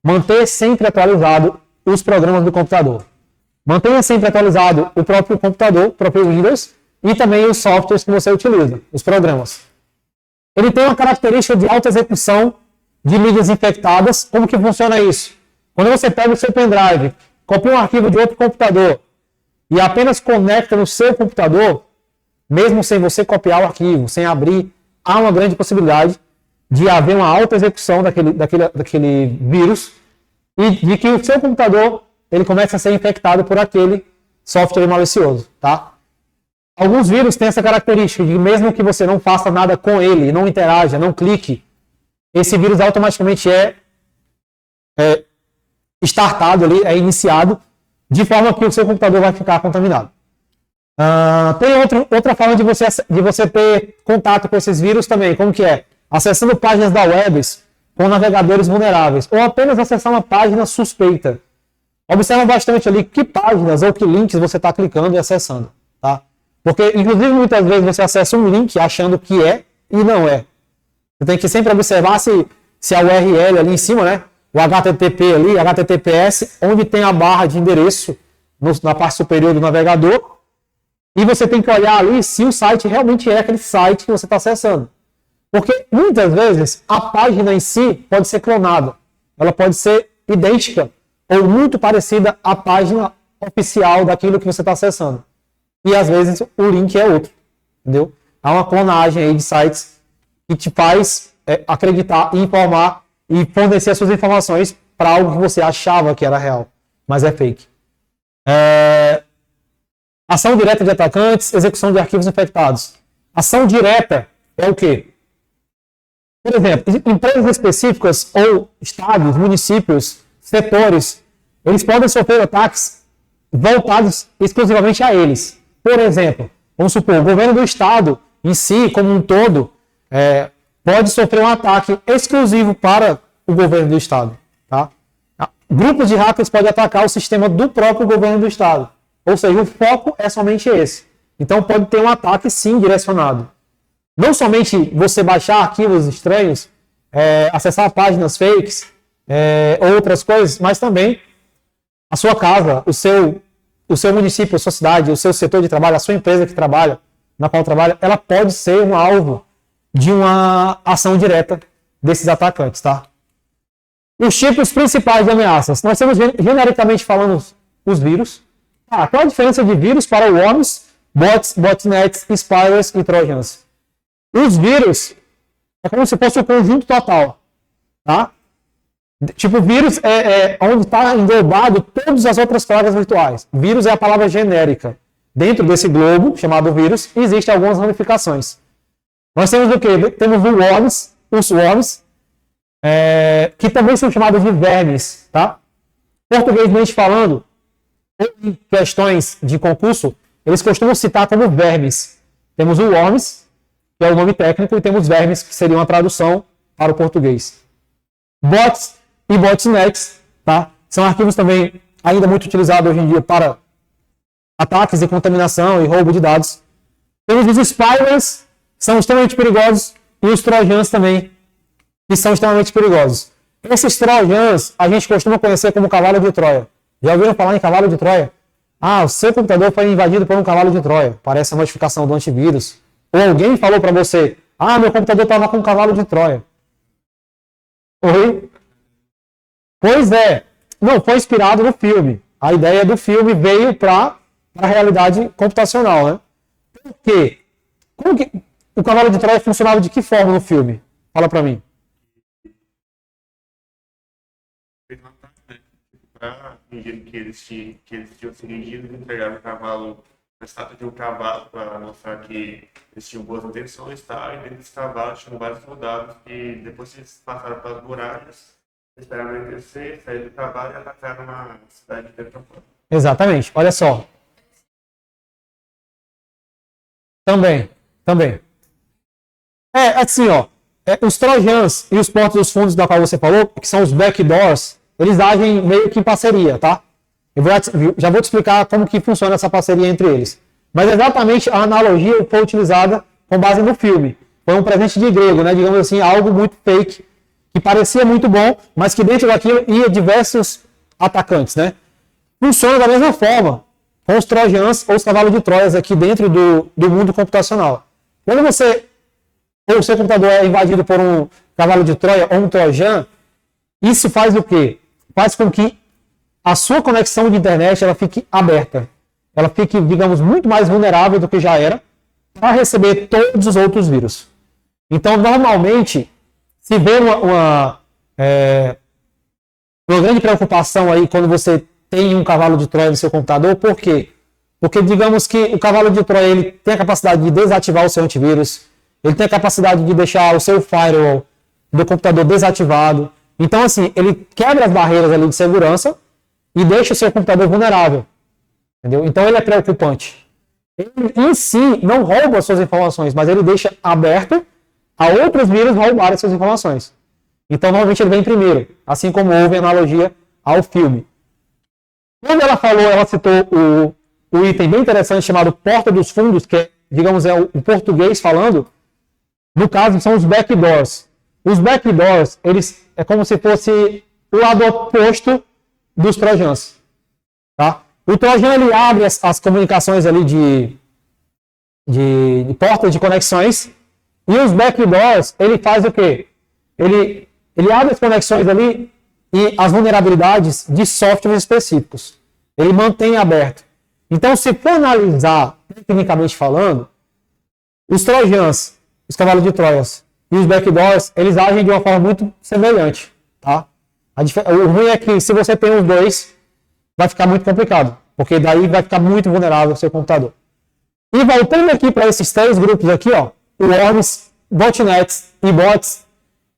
Speaker 1: Manter sempre atualizado os programas do computador. Mantenha sempre atualizado o próprio computador, o próprio Windows, e também os softwares que você utiliza, os programas. Ele tem uma característica de alta execução de mídias infectadas. Como que funciona isso? Quando você pega o seu pendrive, copia um arquivo de outro computador e apenas conecta no seu computador, mesmo sem você copiar o arquivo, sem abrir, há uma grande possibilidade de haver uma alta execução daquele vírus e de que o seu computador ele começa a ser infectado por aquele software malicioso, tá? Alguns vírus têm essa característica de mesmo que você não faça nada com ele, não interaja, não clique, esse vírus automaticamente é startado ali, é iniciado, de forma que o seu computador vai ficar contaminado. Tem outra forma de você ter contato com esses vírus também, como que é? Acessando páginas da web com navegadores vulneráveis, ou apenas acessar uma página suspeita. Observa bastante ali que páginas ou que links você está clicando e acessando, tá? Porque, inclusive, muitas vezes você acessa um link achando que é e não é. Você tem que sempre observar se a URL ali em cima, né? O HTTP ali, HTTPS, onde tem a barra de endereço na parte superior do navegador. E você tem que olhar ali se o site realmente é aquele site que você está acessando. Porque, muitas vezes, a página em si pode ser clonada. Ela pode ser idêntica ou muito parecida à página oficial daquilo que você está acessando. E às vezes o link é outro, entendeu? Há uma clonagem aí de sites que te faz acreditar e informar e fornecer as suas informações para algo que você achava que era real, mas é fake. Ação direta de atacantes, execução de arquivos infectados. Ação direta é o quê? Por exemplo, empresas específicas ou estados, municípios, setores, eles podem sofrer ataques voltados exclusivamente a eles. Por exemplo, vamos supor, o governo do estado em si, como um todo, pode sofrer um ataque exclusivo para o governo do estado. Tá? Grupos de hackers podem atacar o sistema do próprio governo do estado. Ou seja, o foco é somente esse. Então pode ter um ataque sim direcionado. Não somente você baixar arquivos estranhos, acessar páginas fakes, outras coisas, mas também a sua casa, o seu município, a sua cidade, o seu setor de trabalho, a sua empresa que trabalha, na qual trabalha, ela pode ser um alvo de uma ação direta desses atacantes, tá? Os tipos principais de ameaças. Nós temos, genericamente falando, os vírus. Qual a diferença de vírus para worms, bots, botnets, spywares e trojans? Os vírus é como se fosse o conjunto total, tá? Tipo, vírus é onde está englobado todas as outras pragas virtuais. Vírus é a palavra genérica. Dentro desse globo, chamado vírus, existem algumas ramificações. Nós temos o quê? Temos os worms, que também são chamados de vermes, tá? Portuguesmente falando, em questões de concurso, eles costumam citar como vermes. Temos o worms, que é o nome técnico, e temos vermes, que seria uma tradução para o português. Bots e botnets, tá? São arquivos também ainda muito utilizados hoje em dia para ataques e contaminação e roubo de dados. Temos os spywares, são extremamente perigosos, e os trojans também, que são extremamente perigosos. Esses trojans a gente costuma conhecer como cavalo de Troia. Já ouviram falar em cavalo de Troia? O seu computador foi invadido por um cavalo de Troia. Parece a notificação do antivírus. Ou alguém falou para você, meu computador estava com um cavalo de Troia. Oi? Pois é. Não, foi inspirado no filme. A ideia do filme veio para a realidade computacional, né? Por quê? Como que o cavalo de Troia funcionava de que forma no filme? Fala para mim.
Speaker 2: Para fingir que eles tinham sido rendidos e entregaram o cavalo, a estátua de um cavalo, para mostrar que eles tinham boas intenções, tá? E dentro desse cavalo tinham vários soldados que depois eles passaram pelas muralhas, esperaram anoitecer, saíram do cavalo e atacaram uma cidade de dentro.
Speaker 1: Exatamente, olha só. Também. Assim, os trojans e os portos dos fundos da qual você falou, que são os backdoors, eles agem meio que em parceria, tá? Já vou te explicar como que funciona essa parceria entre eles. Mas exatamente a analogia foi utilizada com base no filme. Foi um presente de grego, né? Digamos assim, algo muito fake, que parecia muito bom, mas que dentro daquilo ia diversos atacantes, né? Funciona da mesma forma com os trojans ou os cavalos de Troias aqui dentro do mundo computacional. Quando o seu computador é invadido por um cavalo de Troia ou um trojan, isso faz o quê? Faz com que a sua conexão de internet ela fique aberta. Ela fique, digamos, muito mais vulnerável do que já era para receber todos os outros vírus. Então, normalmente, se vê uma grande preocupação aí quando você tem um cavalo de Troia no seu computador. Por quê? Porque digamos que o cavalo de Troia ele tem a capacidade de desativar o seu antivírus, ele tem a capacidade de deixar o seu firewall do computador desativado. Então, assim, ele quebra as barreiras ali de segurança e deixa o seu computador vulnerável. Entendeu? Então, ele é preocupante. Ele, em si, não rouba as suas informações, mas ele deixa aberto a outros vírus roubarem as suas informações. Então, normalmente, ele vem primeiro, assim como houve analogia ao filme. Quando ela falou, ela citou o item bem interessante chamado Porta dos Fundos, que é, digamos, é o português falando. No caso, são os backdoors. Os backdoors, eles é como se fosse o lado oposto dos trojans. Tá? O trojan, ele abre as comunicações ali de portas de conexões. E os backdoors, ele faz o quê? Ele abre as conexões ali e as vulnerabilidades de softwares específicos. Ele mantém aberto. Então, se for analisar, tecnicamente falando, os trojans, os cavalos de Troias e os backdoors, eles agem de uma forma muito semelhante. Tá? O ruim é que se você tem os dois, vai ficar muito complicado, porque daí vai ficar muito vulnerável o seu computador. E voltando aqui para esses três grupos aqui, ó, o Worms, botnets e bots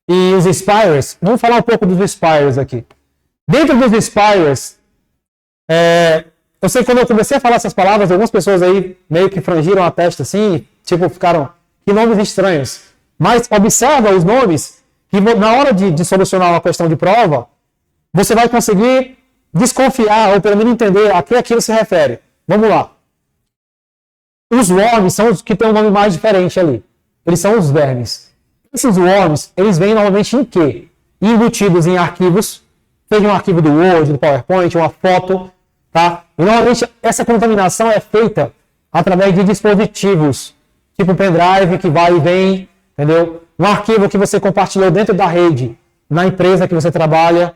Speaker 1: e os spires, vamos falar um pouco dos spires aqui. Dentro dos spires, eu sei que quando eu comecei a falar essas palavras, algumas pessoas aí meio que frangiram a testa assim, tipo, ficaram, que nomes estranhos. Mas observa os nomes, que na hora de solucionar uma questão de prova, você vai conseguir desconfiar, ou pelo menos entender a que aquilo se refere. Vamos lá. Os worms são os que têm um nome mais diferente ali. Eles são os vermes. Esses worms, eles vêm normalmente em quê? Embutidos em arquivos, seja um arquivo do Word, do PowerPoint, uma foto, tá? E normalmente essa contaminação é feita através de dispositivos, tipo pendrive que vai e vem, entendeu? Um arquivo que você compartilhou dentro da rede, na empresa que você trabalha.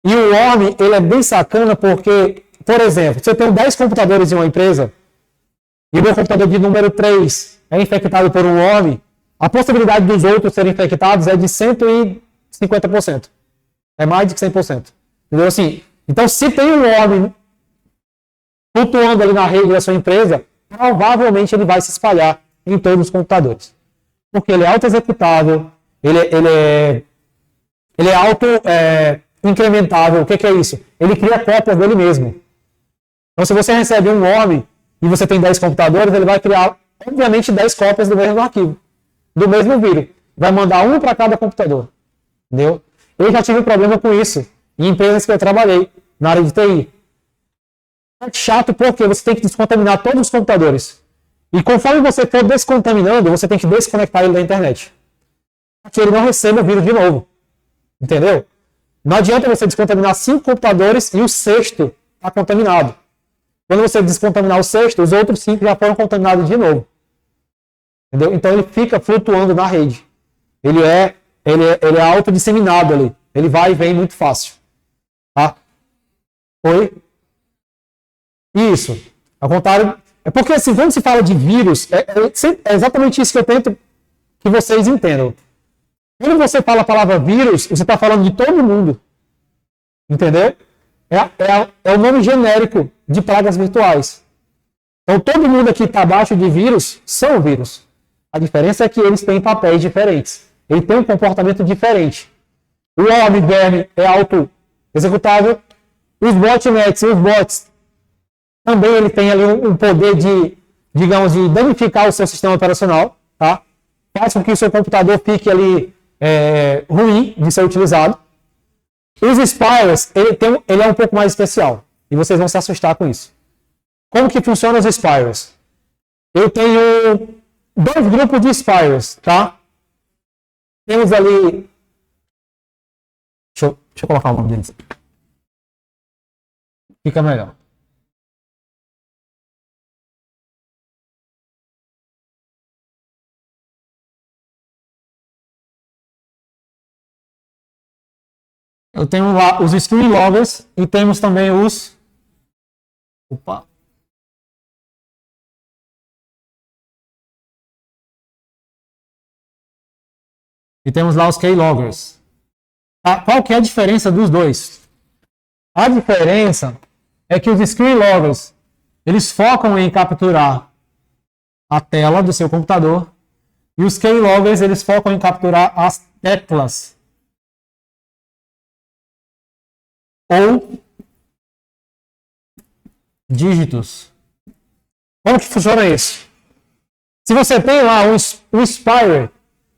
Speaker 1: E o worm, ele é bem sacana porque, por exemplo, se eu tenho 10 computadores em uma empresa, e o meu computador de número 3 é infectado por um worm, a possibilidade dos outros serem infectados é de 150%. É mais de 100%. Entendeu? Assim, então, se tem um worm flutuando ali na rede da sua empresa, provavelmente ele vai se espalhar em todos os computadores. Porque ele é auto-executável, ele é auto-incrementável. O que é isso? Ele cria cópias dele mesmo. Então, se você recebe um worm e você tem 10 computadores, ele vai criar, obviamente, 10 cópias do mesmo arquivo, do mesmo vírus. Vai mandar um para cada computador. Entendeu? Eu já tive problema com isso em empresas que eu trabalhei, na área de TI. É chato porque você tem que descontaminar todos os computadores. E conforme você for descontaminando, você tem que desconectar ele da internet. Para que ele não receba vírus de novo. Entendeu? Não adianta você descontaminar 5 computadores e o sexto está contaminado. Quando você descontaminar o sexto, os outros 5 já foram contaminados de novo. Entendeu? Então ele fica flutuando na rede. Ele é autodisseminado ali. Ele vai e vem muito fácil. Tá? Oi? Isso. Ao contrário. É porque assim, quando se fala de vírus, é exatamente isso que eu tento que vocês entendam. Quando você fala a palavra vírus, você está falando de todo mundo. Entendeu? É o nome genérico de pragas virtuais. Então todo mundo aqui que está abaixo de vírus são vírus. A diferença é que eles têm papéis diferentes. Ele tem um comportamento diferente. O worm verme é auto-executável. Os botnets e os bots também ele tem ali um poder de, digamos, de danificar o seu sistema operacional, tá? Faz com que o seu computador fique ali ruim de ser utilizado. Os spires, ele é um pouco mais especial. E vocês vão se assustar com isso. Como que funcionam os spires? Eu tenho 2 grupos de spires, tá? Temos ali... Deixa eu colocar o nome deles. Fica melhor. Eu tenho lá os stream loggers e temos também os... Opa! E temos lá os keyloggers. Qual que é a diferença dos dois? A diferença é que os screen loggers, eles focam em capturar a tela do seu computador e os keyloggers, eles focam em capturar as teclas ou dígitos. Como que funciona isso? Se você tem lá um Spire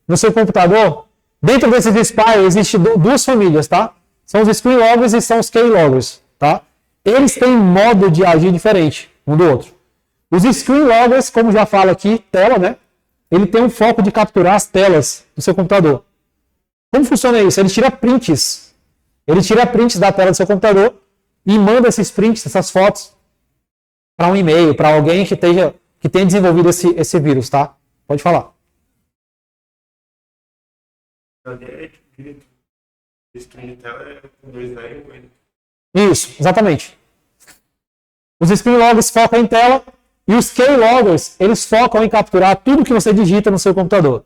Speaker 1: no seu computador, dentro desses Spire existem duas famílias, tá? São os screen loggers e são os keyloggers, tá? Eles têm modo de agir diferente um do outro. Os screen loggers, como já fala aqui, tela, né? Ele tem um foco de capturar as telas do seu computador. Como funciona isso? Ele tira prints. Ele tira prints da tela do seu computador e manda esses prints, essas fotos, para um e-mail, para alguém que tenha desenvolvido esse vírus, tá? Pode falar. Isso, exatamente. Os screen loggers focam em tela e os keyloggers, eles focam em capturar tudo que você digita no seu computador.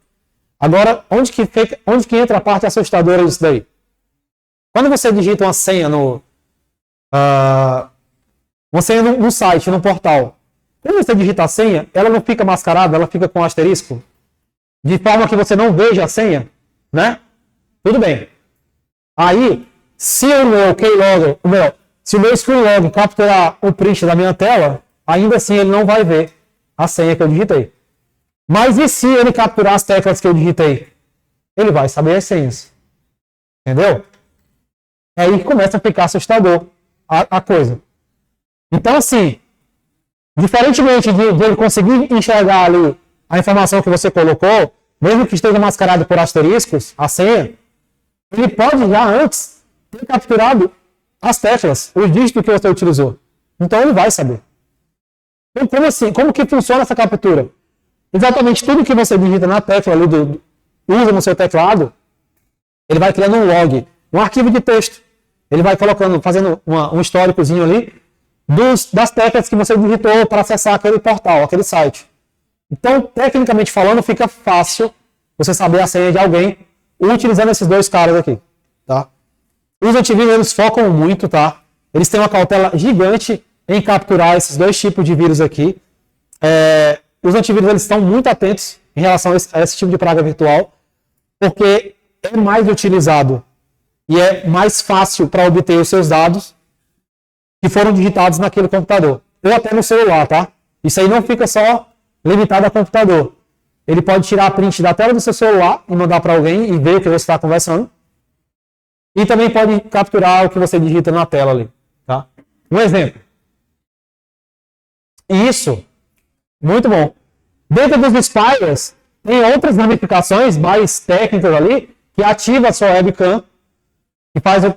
Speaker 1: Agora, onde que entra a parte assustadora disso daí? Quando você digita uma senha no site, no portal, quando você digita a senha, ela não fica mascarada, ela fica com um asterisco, de forma que você não veja a senha, né? Tudo bem. Aí, se o meu keylogger, se o meu screen log capturar o print da minha tela, ainda assim ele não vai ver a senha que eu digitei. Mas e se ele capturar as teclas que eu digitei? Ele vai saber as senhas. Entendeu? É aí que começa a ficar assustador a coisa. Então, assim, diferentemente de ele conseguir enxergar ali a informação que você colocou, mesmo que esteja mascarado por asteriscos, a senha, ele pode já antes ter capturado as teclas, os dígitos que você utilizou. Então ele vai saber. Então, como assim? Como que funciona essa captura? Exatamente tudo que você digita na tecla ali, usa no seu teclado, ele vai criando um log, um arquivo de texto. Ele vai colocando, fazendo um históricozinho ali das teclas que você digitou para acessar aquele portal, aquele site. Então, tecnicamente falando, fica fácil você saber a senha de alguém utilizando esses dois caras aqui, tá? Os antivírus, eles focam muito, tá? Eles têm uma cautela gigante em capturar esses dois tipos de vírus aqui. Os antivírus, eles estão muito atentos em relação a esse tipo de praga virtual, porque é mais utilizado e é mais fácil para obter os seus dados que foram digitados naquele computador, ou até no celular, tá? Isso aí não fica só limitado a computador. Ele pode tirar a print da tela do seu celular e mandar para alguém e ver o que você está conversando. E também pode capturar o que você digita na tela ali, tá? Um exemplo. Isso, muito bom. Dentro dos Spires, tem outras ramificações mais técnicas ali, que ativa a sua webcam e faz ali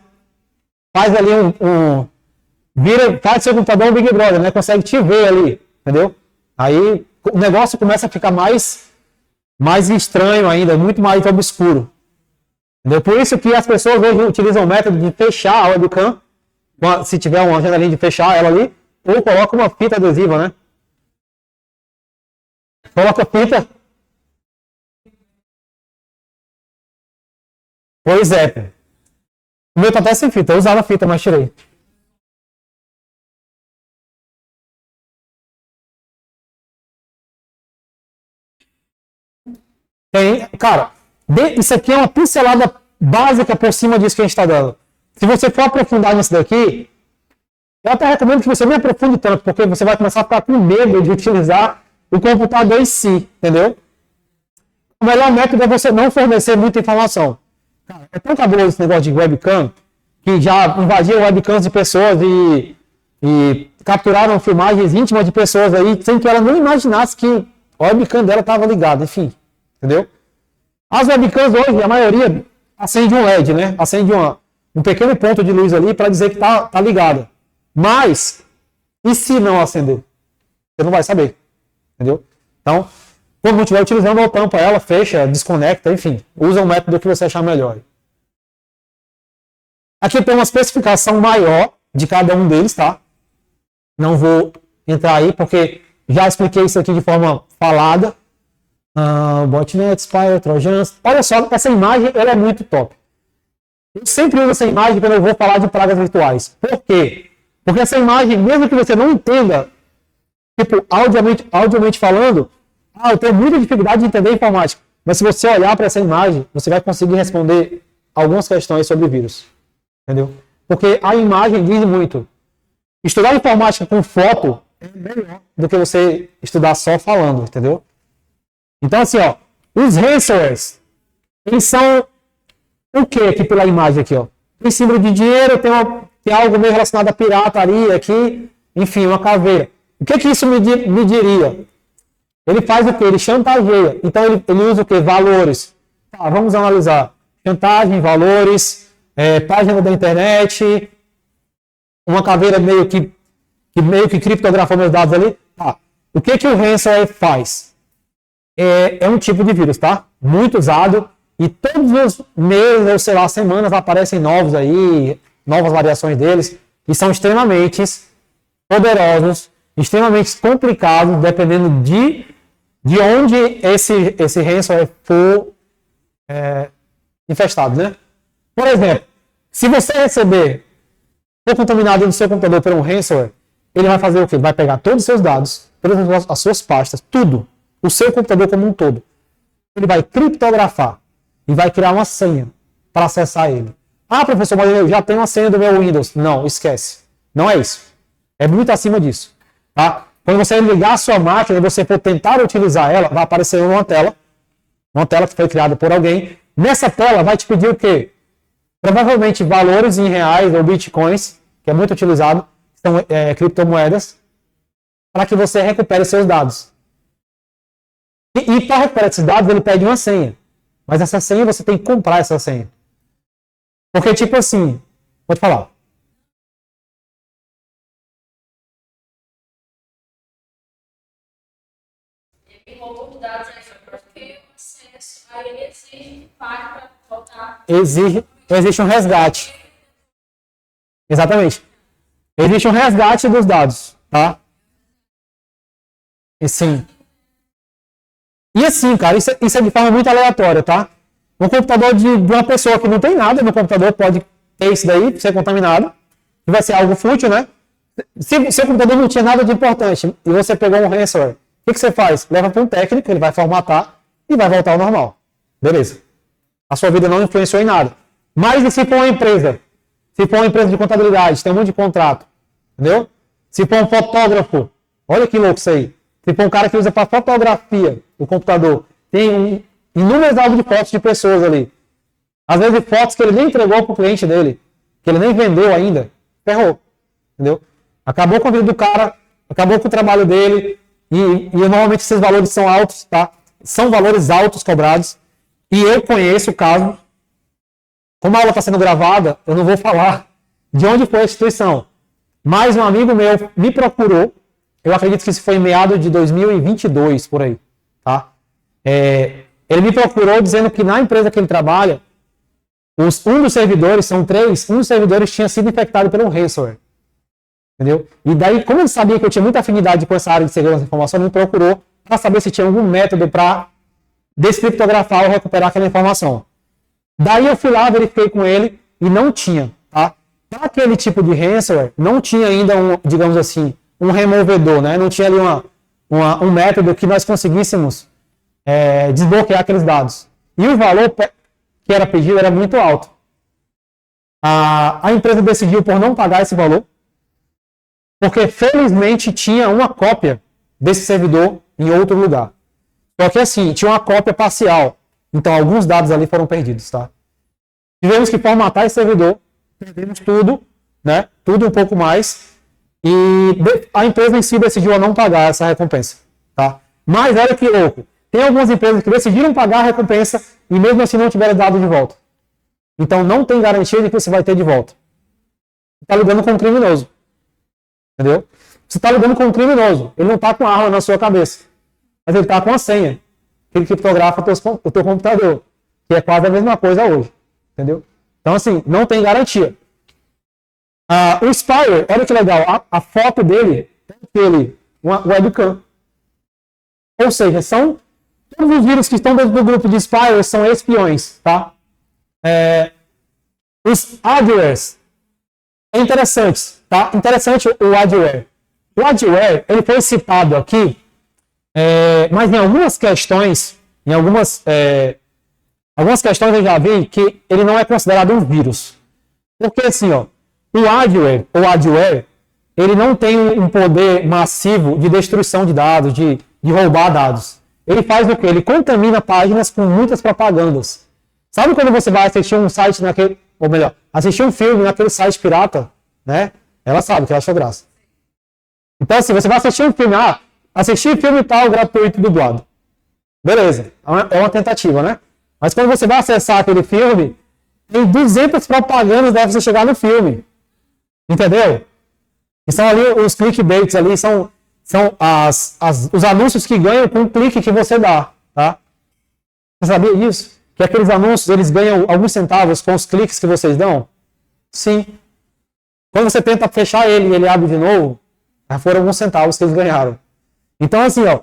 Speaker 1: faz seu computador um Big Brother, né? Consegue te ver ali, entendeu? Aí o negócio começa a ficar mais estranho ainda, muito mais obscuro. Entendeu? Por isso que as pessoas hoje utilizam o método de fechar a webcam, se tiver uma janelinha de fechar ela ali, ou coloca uma fita adesiva, né? Coloca fita. Pois é. O meu tá até sem fita, eu usava fita, mas tirei. Cara, isso aqui é uma pincelada básica por cima disso que a gente está dando. Se você for aprofundar nisso daqui, eu até recomendo que você não aprofunde tanto, porque você vai começar a ficar com medo de utilizar o computador em si, entendeu? O melhor método é você não fornecer muita informação. Cara, é tão cabuloso esse negócio de webcam, que já invadiram webcams de pessoas e capturaram filmagens íntimas de pessoas aí, sem que ela não imaginasse que a webcam dela estava ligada, enfim. Entendeu? As webcams hoje, a maioria acende um LED, né? Acende um pequeno ponto de luz ali para dizer que tá ligada. Mas, e se não acender? Você não vai saber. Entendeu? Então, quando não estiver utilizando, ou tampa ela, fecha, desconecta, enfim. Usa o método que você achar melhor. Aqui tem uma especificação maior de cada um deles, tá? Não vou entrar aí, porque já expliquei isso aqui de forma falada. Botnet, Spire, Trojans. Olha só, essa imagem ela é muito top. Eu sempre uso essa imagem quando eu vou falar de pragas virtuais. Por quê? Porque essa imagem, mesmo que você não entenda, tipo, audiamente falando, eu tenho muita dificuldade de entender informática. Mas se você olhar para essa imagem, você vai conseguir responder algumas questões sobre vírus. Entendeu? Porque a imagem diz muito. Estudar informática com foto é melhor do que você estudar só falando, entendeu? Então, assim, ó, os ransomwares, eles são o que aqui pela imagem aqui, ó? Tem símbolo de dinheiro, tem algo meio relacionado a pirataria aqui, enfim, uma caveira. O que isso me diria? Ele faz o quê? Ele chantageia. Então, ele usa o quê? Valores. Tá, vamos analisar. Chantagem, valores, página da internet, uma caveira meio que criptografou meus dados ali. Tá. O que o ransomware faz? É um tipo de vírus, tá? Muito usado. E todos os meses, ou sei lá, semanas, aparecem novos aí, novas variações deles. E são extremamente poderosos, extremamente complicados, dependendo de onde esse ransomware for infestado, né? Por exemplo, se você for contaminado no seu computador por um ransomware, ele vai fazer o quê? Ele vai pegar todos os seus dados, todas as suas pastas, tudo, o seu computador como um todo. Ele vai criptografar e vai criar uma senha para acessar ele. Ah, professor, mas eu já tenho uma senha do meu Windows. Não, esquece. Não é isso. É muito acima disso. Tá? Quando você ligar a sua máquina e você for tentar utilizar ela, vai aparecer uma tela que foi criada por alguém. Nessa tela vai te pedir o quê? Provavelmente valores em reais ou bitcoins, que é muito utilizado, são criptomoedas, para que você recupere seus dados. E para recuperar esses dados, ele pede uma senha. Mas essa senha, você tem que comprar essa senha. Porque, tipo assim, pode falar.
Speaker 3: Ele roubou os dados aí, porque o acesso a ele exige pague para voltar.
Speaker 1: Existe um resgate. Exatamente. Existe um resgate dos dados, tá? E sim. E assim, cara, isso é de forma muito aleatória, tá? Um computador de uma pessoa que não tem nada no computador pode ter isso daí, ser contaminado. Vai ser algo fútil, né? Se seu computador não tinha nada de importante e você pegou um ransomware, o que você faz? Leva para um técnico, ele vai formatar e vai voltar ao normal. Beleza. A sua vida não influenciou em nada. Mas e se for uma empresa? Se for uma empresa de contabilidade, tem um monte de contrato. Entendeu? Se for um fotógrafo, olha que louco isso aí. Se for um cara que usa para fotografia o computador, tem inúmeros álbuns de fotos de pessoas ali. Às vezes fotos que ele nem entregou para o cliente dele, que ele nem vendeu ainda, ferrou. Entendeu? Acabou com a vida do cara, acabou com o trabalho dele, e normalmente esses valores são altos, tá? São valores altos cobrados, e eu conheço o caso. Como a aula está sendo gravada, eu não vou falar de onde foi a instituição. Mas um amigo meu me procurou, eu acredito que isso foi em meados de 2022, por aí, tá? Ele me procurou dizendo que na empresa que ele trabalha, um dos servidores, são 3, um dos servidores tinha sido infectado pelo ransomware. Entendeu? E daí, como ele sabia que eu tinha muita afinidade com essa área de segurança da informação, ele me procurou para saber se tinha algum método para descriptografar ou recuperar aquela informação. Daí eu fui lá, verifiquei com ele e não tinha, tá? Para aquele tipo de ransomware, não tinha ainda digamos assim, um removedor, né? Não tinha ali um método que nós conseguíssemos desbloquear aqueles dados. E o valor que era pedido era muito alto. A empresa decidiu por não pagar esse valor, porque felizmente tinha uma cópia desse servidor em outro lugar. Só que assim, tinha uma cópia parcial. Então alguns dados ali foram perdidos, tá? Tivemos que formatar esse servidor, perdemos tudo, né? Tudo um pouco mais. E a empresa em si decidiu a não pagar essa recompensa, tá? Mas olha que louco. Tem algumas empresas que decidiram pagar a recompensa e mesmo assim não tiveram dado de volta. Então não tem garantia de que você vai ter de volta. Você está lidando com um criminoso. Entendeu? Você está lidando com um criminoso. Ele não está com arma na sua cabeça. Mas ele está com a senha. Que ele criptografa o teu computador. Que é quase a mesma coisa hoje. Entendeu? Então assim, não tem garantia. O Spyware, olha que legal. A foto dele é uma webcam. Ou seja, todos os vírus que estão dentro do grupo de Spyware são espiões, tá? Os adwares, é interessante, tá? Interessante o adware. O adware, ele foi citado aqui, mas em algumas questões, algumas questões eu já vi que ele não é considerado um vírus. Porque assim, ó, o adware, ele não tem um poder massivo de destruição de dados, de roubar dados. Ele faz o quê? Ele contamina páginas com muitas propagandas. Sabe quando você vai assistir um site naquele, ou melhor, assistir um filme naquele site pirata, né? Ela sabe que ela achou graça. Então assim, você vai assistir um filme, assistir filme tal, gratuito, dublado. Beleza, é uma tentativa, né? Mas quando você vai acessar aquele filme, tem 200 propagandas para você chegar no filme. Entendeu? E são ali os clickbaits ali, são os anúncios que ganham com o clique que você dá, tá? Você sabia disso? Que aqueles anúncios, eles ganham alguns centavos com os cliques que vocês dão? Sim. Quando você tenta fechar ele e ele abre de novo, já foram alguns centavos que eles ganharam. Então, assim, ó.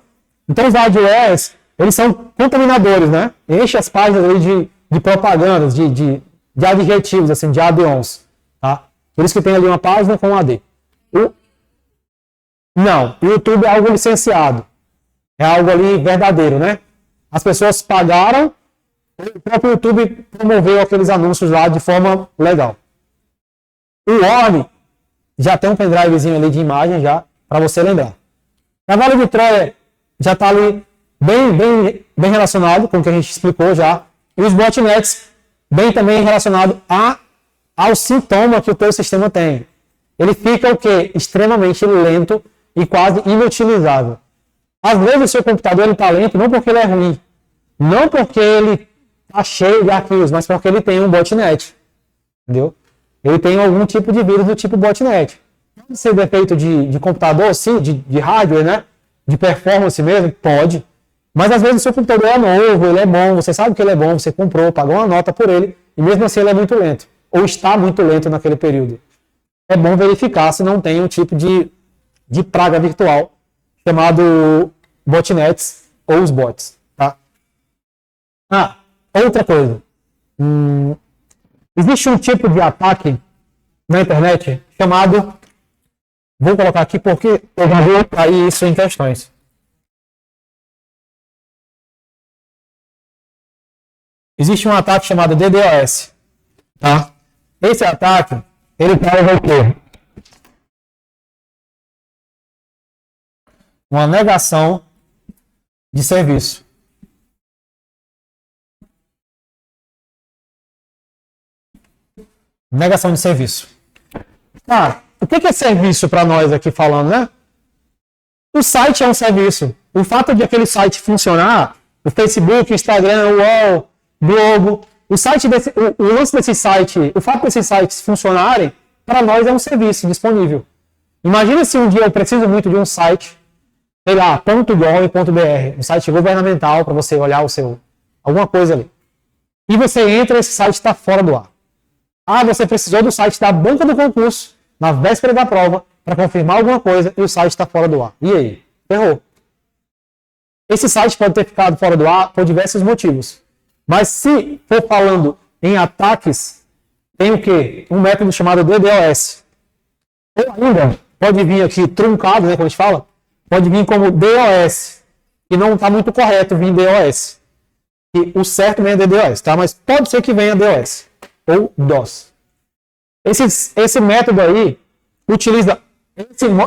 Speaker 1: Então, os adwares, eles são contaminadores, né? Enche as páginas ali de propagandas, de adjetivos, assim, de add-ons, tá? Por isso que tem ali uma página com um AD. Não, o YouTube é algo licenciado. É algo ali verdadeiro, né? As pessoas pagaram, o próprio YouTube promoveu aqueles anúncios lá de forma legal. O Orne já tem um pendrivezinho ali de imagem já, para você lembrar. Cavalo de Troia já está ali bem relacionado com o que a gente explicou já. E os botnets bem também relacionado ao sintoma que o teu sistema tem. Ele fica o quê? Extremamente lento e quase inutilizável. Às vezes o seu computador está lento não porque ele é ruim, não porque ele está cheio de arquivos, mas porque ele tem um botnet. Entendeu? Ele tem algum tipo de vírus do tipo botnet. Pode ser defeito de computador, sim, de hardware, né? De performance mesmo, pode. Mas às vezes o seu computador é novo, ele é bom, você sabe que ele é bom, você comprou, pagou uma nota por ele, e mesmo assim ele é muito lento. Ou está muito lento naquele período. É bom verificar se não tem um tipo de praga virtual chamado botnets ou os bots, tá? Outra coisa. Existe um tipo de ataque na internet chamado... Vou colocar aqui porque eu já vou cair isso em questões. Existe um ataque chamado DDoS, tá? Esse ataque, ele prova o quê? Uma negação de serviço. Negação de serviço. O que é serviço para nós aqui falando, né? O site é um serviço. O fato de aquele site funcionar, o Facebook, o Instagram, o UOL, Globo, o lance desse site, o fato desses sites funcionarem, para nós é um serviço disponível. Imagina se um dia eu preciso muito de um site, sei lá, .gov.br, um site governamental para você olhar alguma coisa ali. E você entra e esse site está fora do ar. Você precisou do site da banca do concurso, na véspera da prova, para confirmar alguma coisa e o site está fora do ar. E aí? Errou. Esse site pode ter ficado fora do ar por diversos motivos. Mas se for falando em ataques, tem o quê? Um método chamado DDoS. Ou ainda, pode vir aqui truncado, né, como a gente fala, pode vir como DOS. E não está muito correto vir DOS. E o certo vem DDoS, tá? Mas pode ser que venha DOS. Ou DOS. Esse método aí utiliza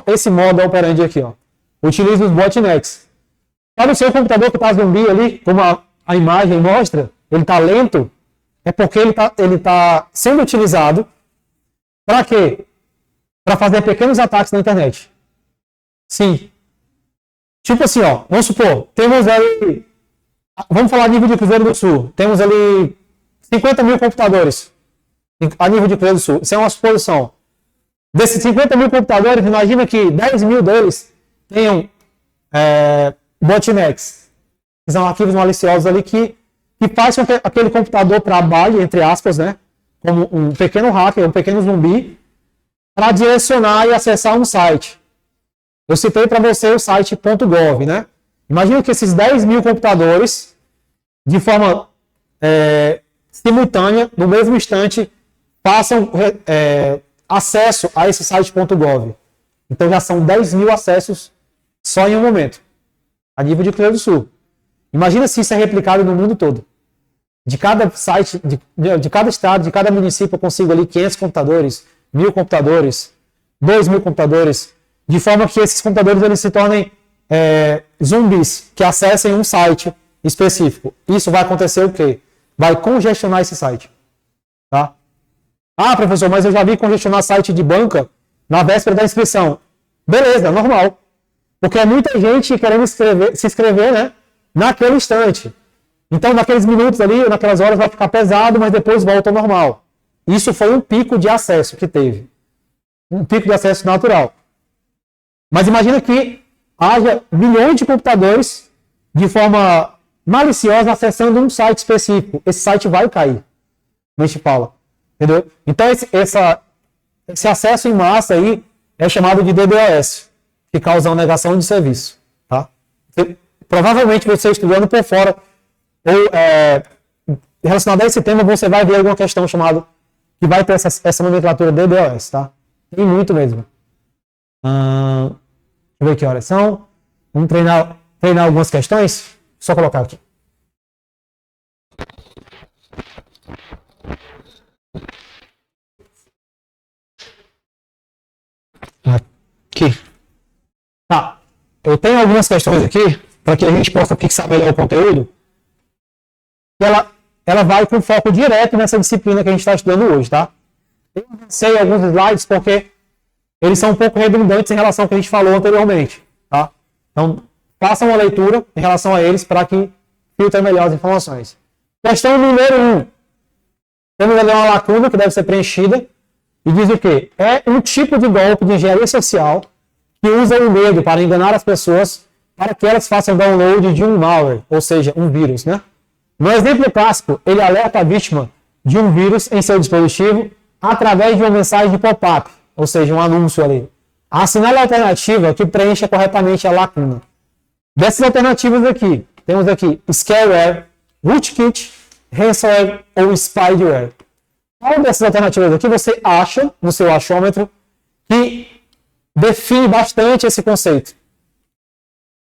Speaker 1: esse modo operandi aqui, ó. Utiliza os botnets. Sabe o seu computador que está zumbi ali, como a imagem mostra, ele está lento, é porque ele tá sendo utilizado para quê? Para fazer pequenos ataques na internet. Sim. Tipo assim, ó, vamos supor, temos ali, vamos falar a nível de Cruzeiro do Sul, temos ali 50 mil computadores a nível de Cruzeiro do Sul. Isso é uma suposição. Desses 50 mil computadores, imagina que 10 mil deles tenham botnets, que são arquivos maliciosos ali que fazem aquele computador trabalhe, entre aspas, né, como um pequeno hacker, um pequeno zumbi, para direcionar e acessar um site. Eu citei para você o site .gov, né? Imagina que esses 10 mil computadores, de forma simultânea, no mesmo instante, acesso a esse site.gov. Então já são 10 mil acessos só em um momento, a nível de Rio Grande do Sul. Imagina se isso é replicado no mundo todo. De cada site, de cada estado, de cada município, eu consigo ali 500 computadores, 1.000 computadores, 2.000 computadores, de forma que esses computadores eles se tornem zumbis que acessem um site específico. Isso vai acontecer o quê? Vai congestionar esse site. Tá? Ah, professor, mas eu já vi congestionar site de banca na véspera da inscrição. Beleza, normal. Porque é muita gente querendo se inscrever, né, naquele instante. Então, naqueles minutos ali, naquelas horas, vai ficar pesado, mas depois volta ao normal. Isso foi um pico de acesso que teve. Um pico de acesso natural. Mas imagina que haja milhões de computadores de forma maliciosa acessando um site específico. Esse site vai cair. A gente fala. Entendeu? Então, esse acesso em massa aí é chamado de DDoS, que causa uma negação de serviço. Tá? Provavelmente você estudando por fora ou relacionado a esse tema, você vai ver alguma questão chamada que vai ter essa nomenclatura DDoS, tá? Tem muito mesmo. Deixa eu ver que horas são. Vamos treinar algumas questões. Só colocar aqui. Aqui. Tá. Eu tenho algumas questões aqui para que a gente possa fixar melhor o conteúdo. Ela vai com foco direto nessa disciplina que a gente está estudando hoje, tá? Eu sei alguns slides porque eles são um pouco redundantes em relação ao que a gente falou anteriormente, tá? Então, façam uma leitura em relação a eles para que filtrem melhor as informações. Questão número 1. Temos ali uma lacuna que deve ser preenchida e diz o quê? É um tipo de golpe de engenharia social que usa o medo para enganar as pessoas para que elas façam download de um malware, ou seja, um vírus, né? No exemplo clássico, ele alerta a vítima de um vírus em seu dispositivo através de uma mensagem de pop-up, ou seja, um anúncio ali. Assinale a alternativa que preencha corretamente a lacuna. Dessas alternativas aqui, temos aqui Scareware, Rootkit, Ransomware ou Spyware. Qual dessas alternativas aqui você acha, no seu achômetro, que define bastante esse conceito?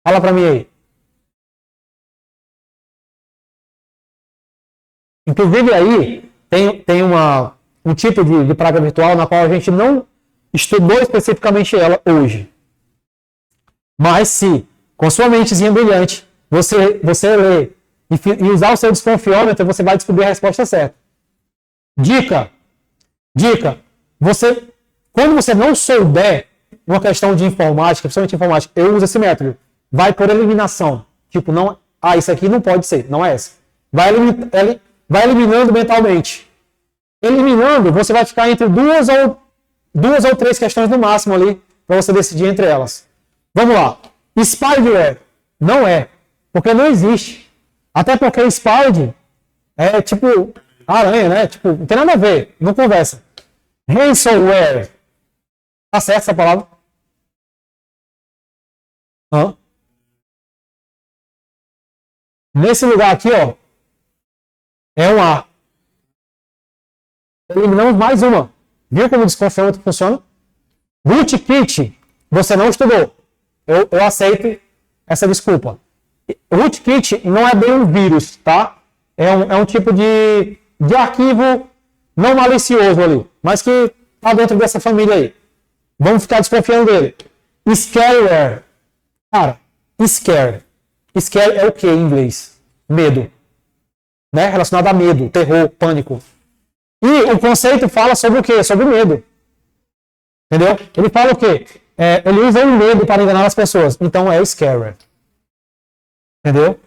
Speaker 1: Fala para mim aí. Inclusive aí, tem um tipo de praga virtual na qual a gente não estudou especificamente ela hoje. Mas se, com sua mentezinha brilhante, você ler e usar o seu desconfiômetro, você vai descobrir a resposta certa. Dica. Quando você não souber uma questão de informática, principalmente informática, eu uso esse método. Vai por eliminação. Tipo, não, isso aqui não pode ser, não é essa. Vai eliminando mentalmente. Eliminando, você vai ficar entre duas ou três questões no máximo ali, para você decidir entre elas. Vamos lá. Spyware não é, porque não existe. Até porque Spyware é tipo aranha, né? Tipo, não tem nada a ver, não conversa. Ransomware. Tá certo essa palavra? Nesse lugar aqui, ó, é um A. Eliminamos mais uma. Viu como o desconfiômetro funciona? Rootkit, você não estudou. Eu aceito essa desculpa. Rootkit não é bem um vírus, tá? É um tipo de arquivo não malicioso ali, mas que tá dentro dessa família aí. Vamos ficar desconfiando dele. Scareware. Cara, Scare. Scare é o que em inglês? Medo. Né? Relacionado a medo, terror, pânico. E o conceito fala sobre o quê? Sobre medo. Entendeu? Ele fala o quê? Ele usa o medo para enganar as pessoas. Então é Scareware. Entendeu?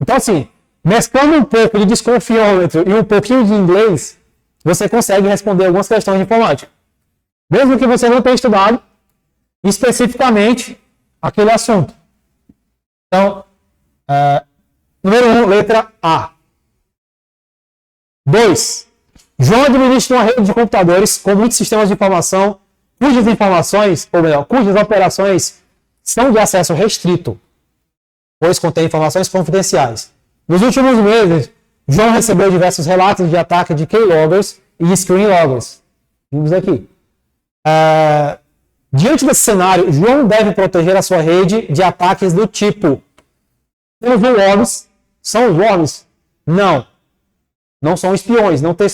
Speaker 1: Então assim, mesclando um pouco de desconfiômetro e um pouquinho de inglês, você consegue responder algumas questões de informática. Mesmo que você não tenha estudado especificamente aquele assunto. Então, número 1, letra A. 2. João administra uma rede de computadores com muitos sistemas de informação, cujas informações, ou melhor, cujas operações são de acesso restrito, pois contém informações confidenciais. Nos últimos meses, João recebeu diversos relatos de ataque de keyloggers e screenloggers. Vimos aqui. Diante desse cenário, João deve proteger a sua rede de ataques do tipo: os worms são os worms? Não. Não são espiões, não tem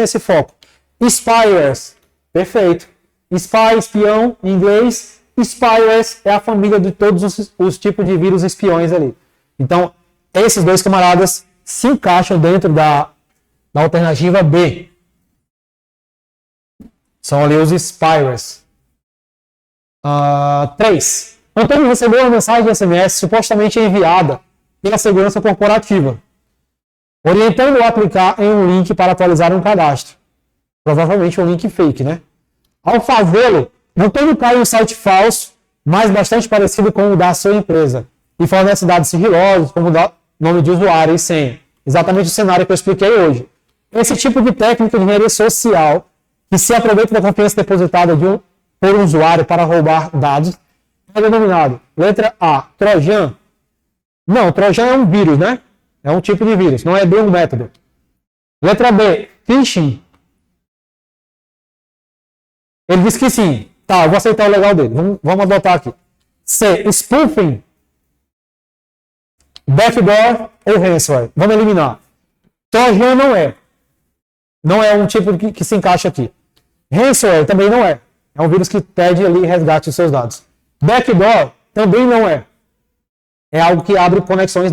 Speaker 1: esse foco. Spywares, perfeito. Spy, espião, em inglês. Spywares é a família de todos os tipos de vírus espiões ali. Então, esses dois camaradas se encaixam dentro da alternativa B. São ali os spywares. 3. Antônio recebeu uma mensagem de SMS supostamente enviada pela segurança corporativa, orientando-o a clicar em um link para atualizar um cadastro. Provavelmente um link fake, né? Ao fazê-lo, Antônio cai em um site falso, mas bastante parecido com o da sua empresa, e fornece dados sigilosos, como nome de usuário e senha. Exatamente o cenário que eu expliquei hoje. Esse tipo de técnica de engenharia social, que se aproveita da confiança depositada por um usuário para roubar dados, é denominado, letra A, Trojan. Não, Trojan é um vírus, né? É um tipo de vírus, não é bem um método. Letra B, phishing. Ele disse que sim. Tá, eu vou aceitar o legal dele. Vamos adotar aqui. C, spoofing. Backdoor ou ransomware. Vamos eliminar. Trojan não é. Não é um tipo que se encaixa aqui. Ransomware também não é. É um vírus que pede ali resgate dos seus dados. Backdoor também não é. É algo que abre conexões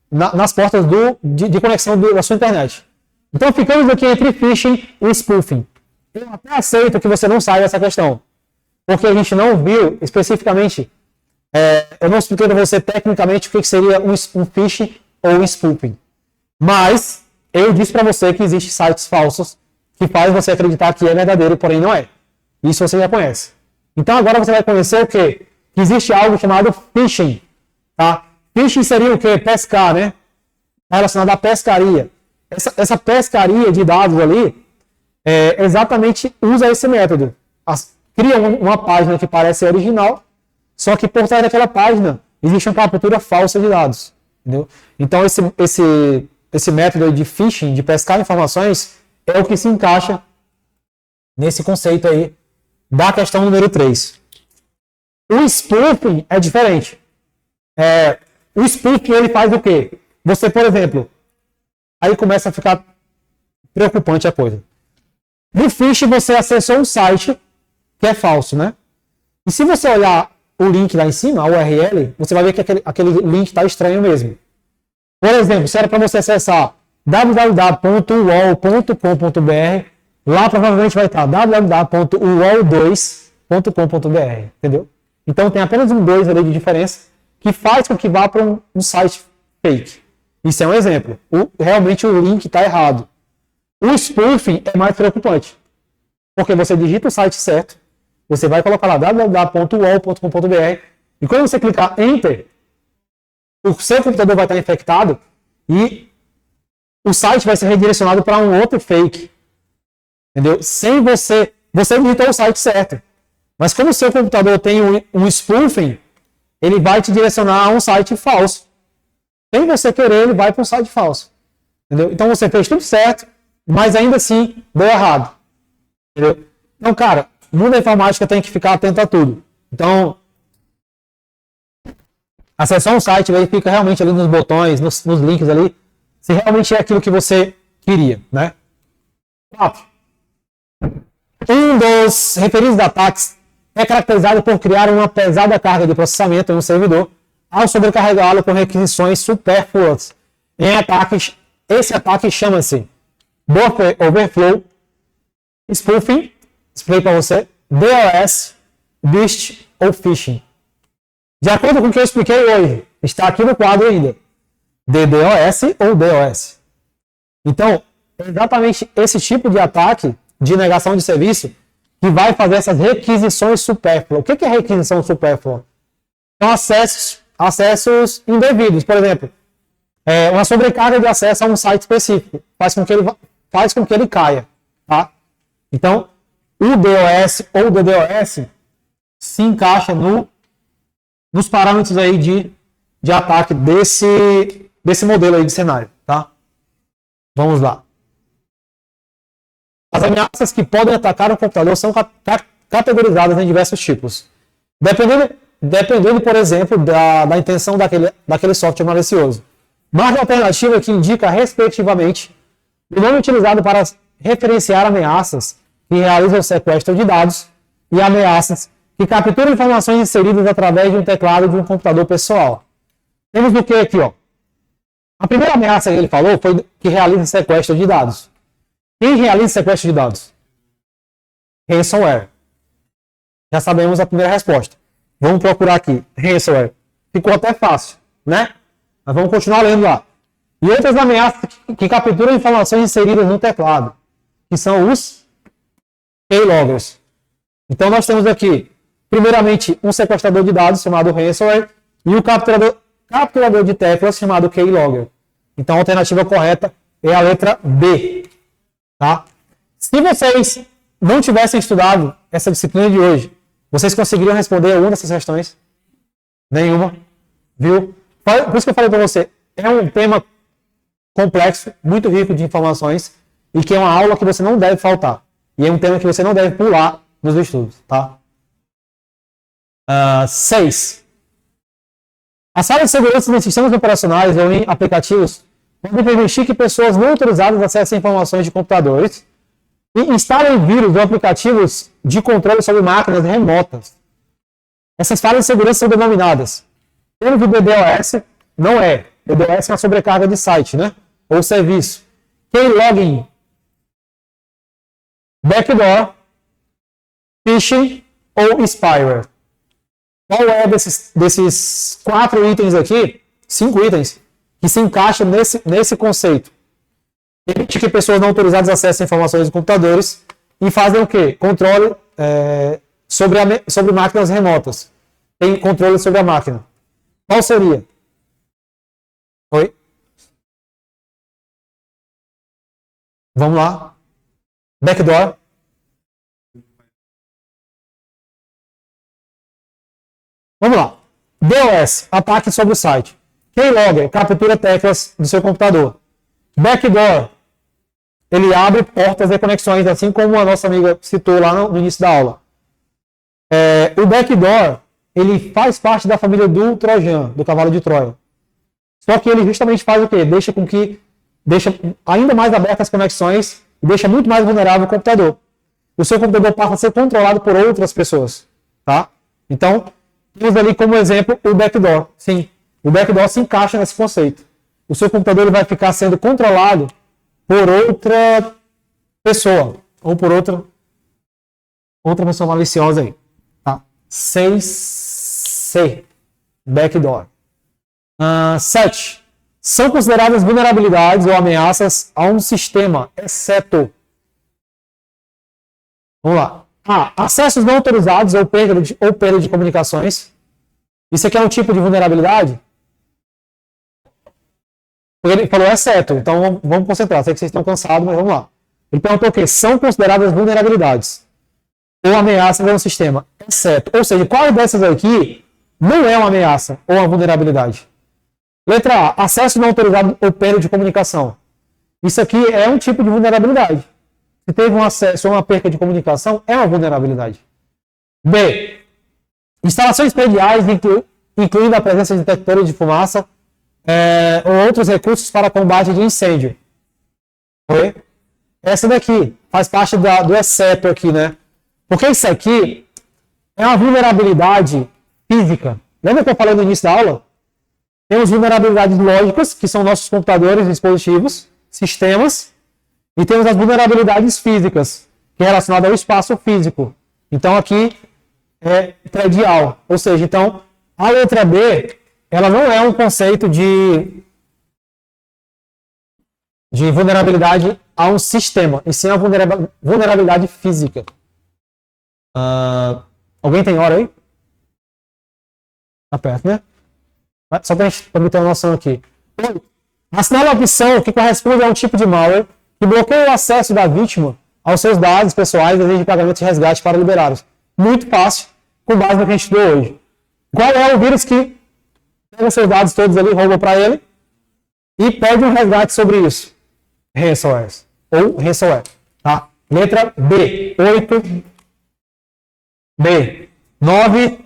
Speaker 1: nas portas de conexão da sua internet. Então ficamos aqui entre phishing e spoofing. Eu até aceito que você não saiba essa questão. Porque a gente não viu especificamente, eu não expliquei para você tecnicamente o que seria um phishing ou um spoofing. Mas eu disse para você que existem sites falsos que fazem você acreditar que é verdadeiro, porém não é. Isso você já conhece. Então agora você vai conhecer o quê? Que existe algo chamado phishing. Tá? Phishing seria o quê? Pescar, né? Relacionado à pescaria. Essa pescaria de dados ali, exatamente usa esse método. Cria uma página que parece original, só que por trás daquela página existe uma captura falsa de dados. Entendeu? Então esse método de phishing, de pescar informações, é o que se encaixa nesse conceito aí da questão número 3. O spoofing é diferente. O spoofing ele faz o quê? Você, por exemplo, aí começa a ficar preocupante a coisa. No phishing você acessou um site que é falso, né? E se você olhar o link lá em cima, a URL, você vai ver que aquele link está estranho mesmo. Por exemplo, se era para você acessar www.uol.com.br, lá provavelmente vai estar www.uol2.com.br, entendeu? Então tem apenas um 2 ali de diferença que faz com que vá para um site fake. Isso é um exemplo. Realmente o link está errado. O spoofing é mais preocupante, porque você digita o site certo, você vai colocar lá www.uol.com.br e quando você clicar Enter, o seu computador vai estar infectado e o site vai ser redirecionado para um outro fake. Entendeu? Sem você digitou o site certo. Mas como o seu computador tem um spoofing, ele vai te direcionar a um site falso. Sem você querer, ele vai para um site falso. Entendeu? Então você fez tudo certo, mas ainda assim deu errado. Entendeu? Então, cara, o mundo da informática tem que ficar atento a tudo. Então, acessar um site, verifica realmente ali nos botões, nos links ali, se realmente é aquilo que você queria, né? 4. Um dos referidos ataques é caracterizado por criar uma pesada carga de processamento em um servidor ao sobrecarregá-lo com requisições supérfluas. Esse ataque chama-se Buffer Overflow, Spoofing, expliquei para você, DOS, Burst ou Phishing. De acordo com o que eu expliquei hoje, está aqui no quadro ainda, DDoS ou DOS. Então, é exatamente esse tipo de ataque de negação de serviço que vai fazer essas requisições supérfluas. O que é requisição supérflua? São acessos indevidos. Por exemplo, uma sobrecarga de acesso a um site específico faz com que ele caia. Tá? Então, o DOS ou DDoS se encaixa nos parâmetros aí de ataque desse modelo aí de cenário. Tá? Vamos lá. As ameaças que podem atacar o computador são categorizadas em diversos tipos. Dependendo, por exemplo, da intenção daquele software malicioso. Margem alternativa que indica, respectivamente, o nome utilizado para referenciar ameaças que realizam sequestro de dados e ameaças que capturam informações inseridas através de um teclado de um computador pessoal. Temos o que aqui, ó? A primeira ameaça que ele falou foi que realiza sequestro de dados. Quem realiza sequestro de dados? Ransomware. Já sabemos a primeira resposta. Vamos procurar aqui. Ransomware. Ficou até fácil, né? Mas vamos continuar lendo lá. E outras ameaças que capturam informações inseridas no teclado, que são os keyloggers. Então nós temos aqui, primeiramente, um sequestrador de dados chamado ransomware e o capturador de teclas chamado keylogger. Então a alternativa correta é a letra B. Tá? Se vocês não tivessem estudado essa disciplina de hoje, vocês conseguiriam responder alguma dessas questões? Nenhuma. Viu? Por isso que eu falei para você, é um tema complexo, muito rico de informações e que é uma aula que você não deve faltar. E é um tema que você não deve pular nos estudos, tá? 6. As falhas de segurança nos sistemas operacionais ou em aplicativos podem permitir que pessoas não autorizadas acessem informações de computadores e instalem vírus ou aplicativos de controle sobre máquinas remotas. Essas falhas de segurança são denominadas. Temos o DDoS, não é. DDoS é uma sobrecarga de site, né? Ou serviço. Keylogin, backdoor, phishing ou spyware. Qual é desses 4 itens aqui, 5 itens, que se encaixam nesse conceito? Permite que pessoas não autorizadas acessem informações de computadores e fazem o quê? Controle sobre máquinas remotas. Tem controle sobre a máquina. Qual seria? Oi? Vamos lá. Backdoor. Vamos lá. DOS, ataque sobre o site. Keylogger, captura teclas do seu computador. Backdoor, ele abre portas e conexões, assim como a nossa amiga citou lá no início da aula. O backdoor, ele faz parte da família do Trojan, do cavalo de Troia. Só que ele justamente faz o quê? Deixa ainda mais abertas as conexões e deixa muito mais vulnerável o computador. O seu computador passa a ser controlado por outras pessoas, tá? Então, temos ali como exemplo o backdoor. Sim, o backdoor se encaixa nesse conceito. O seu computador ele vai ficar sendo controlado por outra pessoa ou por outra pessoa maliciosa aí, tá? 6C, backdoor. 7. São consideradas vulnerabilidades ou ameaças a um sistema, exceto. Vamos lá. Acessos não autorizados ou perda de comunicações. Isso aqui é um tipo de vulnerabilidade? Ele falou exceto, então vamos concentrar. Sei que vocês estão cansados, mas vamos lá. Ele perguntou o quê? São consideradas vulnerabilidades ou ameaças a um sistema, exceto. Ou seja, qual dessas aqui não é uma ameaça ou uma vulnerabilidade? Letra A. Acesso não autorizado ou perda de comunicação. Isso aqui é um tipo de vulnerabilidade. Se teve um acesso ou uma perda de comunicação, é uma vulnerabilidade. B. Instalações prediais, incluindo a presença de detectores de fumaça ou outros recursos para combate de incêndio. Oi? Essa daqui faz parte do exceto aqui, né? Porque isso aqui é uma vulnerabilidade física. Lembra que eu falei no início da aula? Temos vulnerabilidades lógicas, que são nossos computadores, dispositivos, sistemas. E temos as vulnerabilidades físicas, que é relacionada ao espaço físico. Então aqui é predial. Ou seja, então a letra B, ela não é um conceito de vulnerabilidade a um sistema, e sim a vulnerabilidade física. Alguém tem hora aí? Tá perto, né? Só para me ter uma noção aqui. Assinala a opção que corresponde a um tipo de malware que bloqueia o acesso da vítima aos seus dados pessoais e exige pagamento de resgate para liberá-los. Muito fácil, com base no que a gente estudou hoje. Qual é o vírus que pega os seus dados todos ali, rouba para ele e pede um resgate sobre isso? Ransomware. Ou ransomware. Tá? Letra B, 8. B, 9.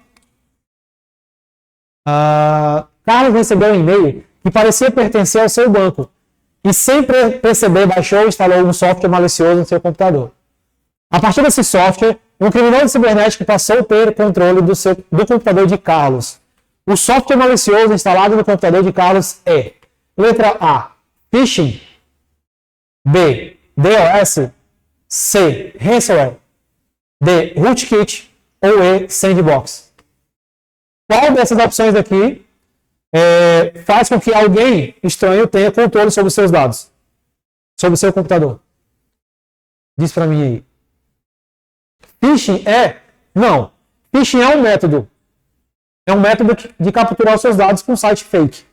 Speaker 1: Carlos recebeu um e-mail que parecia pertencer ao seu banco e, sem perceber, baixou e instalou um software malicioso no seu computador. A partir desse software, um criminoso cibernético passou a ter controle do computador de Carlos. O software malicioso instalado no computador de Carlos é: letra A, phishing. B, DOS. C, ransomware. D, rootkit. Ou E, sandbox. Qual dessas opções aqui faz com que alguém estranho tenha controle sobre os seus dados? Sobre o seu computador? Diz pra mim aí. Phishing é? Não. Phishing é um método. É um método de capturar os seus dados com um site fake.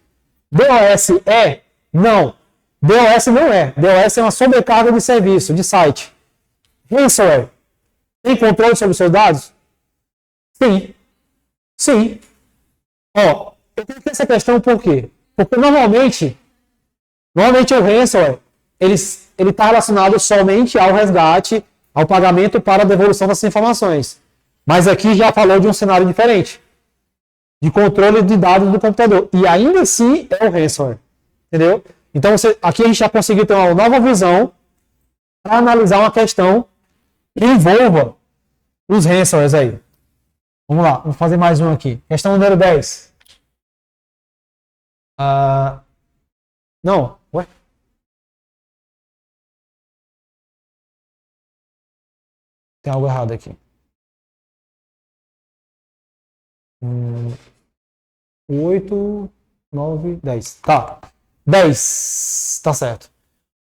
Speaker 1: DOS é? Não. DOS não é. DOS é uma sobrecarga de serviço, de site. Ransomware. Tem controle sobre os seus dados? Sim. Sim. Ó, eu coloquei essa questão por quê? Porque normalmente o ransomware, ele está relacionado somente ao resgate, ao pagamento para a devolução dessas informações. Mas aqui já falou de um cenário diferente. De controle de dados do computador. E ainda assim é o ransomware. Entendeu? Então aqui a gente já conseguiu ter uma nova visão para analisar uma questão que envolva os ransomwares aí. Vamos lá, vamos fazer mais um aqui. Questão número 10. Não, ué? Tem algo errado aqui. 8, 9, 10. Tá. 10. Tá certo.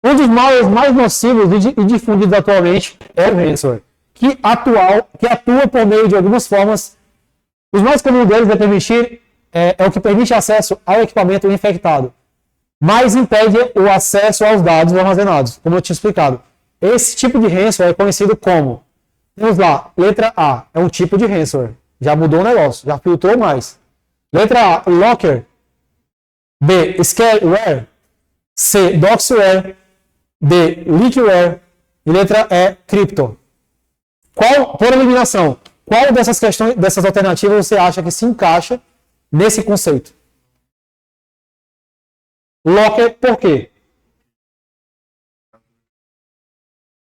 Speaker 1: Um dos males mais nocivos e difundidos atualmente é o ransomware, que atua por meio de algumas formas. Os mais comuns deles é o que permite acesso ao equipamento infectado, mas impede o acesso aos dados armazenados, como eu tinha explicado. Esse tipo de ransomware é conhecido como, vamos lá, letra A, é um tipo de ransomware. Já mudou o negócio, já filtrou mais. Letra A, Locker. B, Scareware. C, Doxware. D, Leakware. E letra E, Crypto. Por eliminação, qual dessas alternativas você acha que se encaixa nesse conceito? Locker, por quê?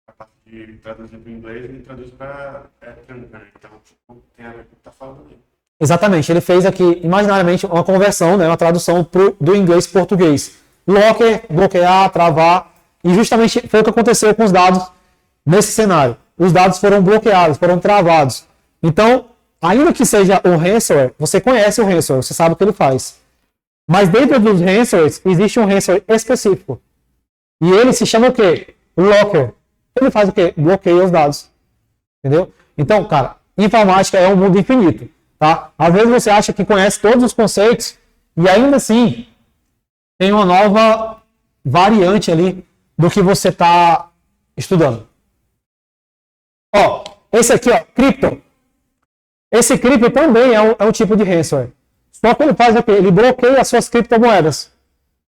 Speaker 2: A parte de traduzir para o inglês, ele traduz para eletrônica, né? Então, tipo, tem a ver com o que está falando ali.
Speaker 1: Exatamente, ele fez aqui, imaginariamente, uma conversão, né, uma tradução do inglês para português. Locker, bloquear, travar, e justamente foi o que aconteceu com os dados nesse cenário. Os dados foram bloqueados, foram travados. Então, ainda que seja um ransomware, você conhece o ransomware, você sabe o que ele faz. Mas dentro dos ransomwares, existe um ransomware específico. E ele se chama o quê? Locker. Ele faz o quê? Bloqueia os dados. Entendeu? Então, cara, informática é um mundo infinito. Tá? Às vezes você acha que conhece todos os conceitos e ainda assim tem uma nova variante ali do que você está estudando. Ó, esse aqui, ó, cripto. Esse cripto também é um tipo de ransomware. Só que ele faz o quê? Ele bloqueia as suas criptomoedas.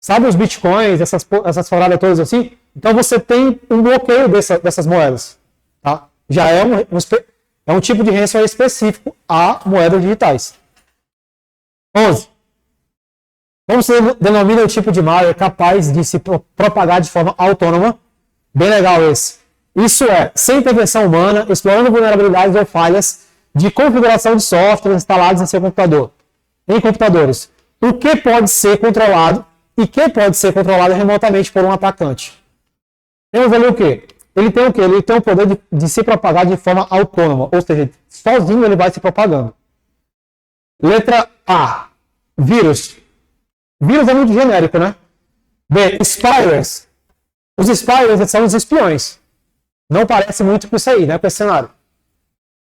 Speaker 1: Sabe os bitcoins, essas paradas todas assim? Então você tem um bloqueio dessas moedas. Tá? Já é um tipo de ransomware específico a moedas digitais. 11. Como se denomina o tipo de malware capaz de se propagar de forma autônoma? Bem legal esse. Isso é, sem intervenção humana, explorando vulnerabilidades ou falhas de configuração de software instalados em seu computador. Em computadores. O que pode ser controlado e que pode ser controlado remotamente por um atacante. Temos ali o quê? Ele tem o quê? Ele tem o poder de se propagar de forma autônoma, ou seja, sozinho ele vai se propagando. Letra A, vírus. Vírus é muito genérico, né? B, spywares. Os spywares são os espiões. Não parece muito com isso aí, né? Com esse cenário.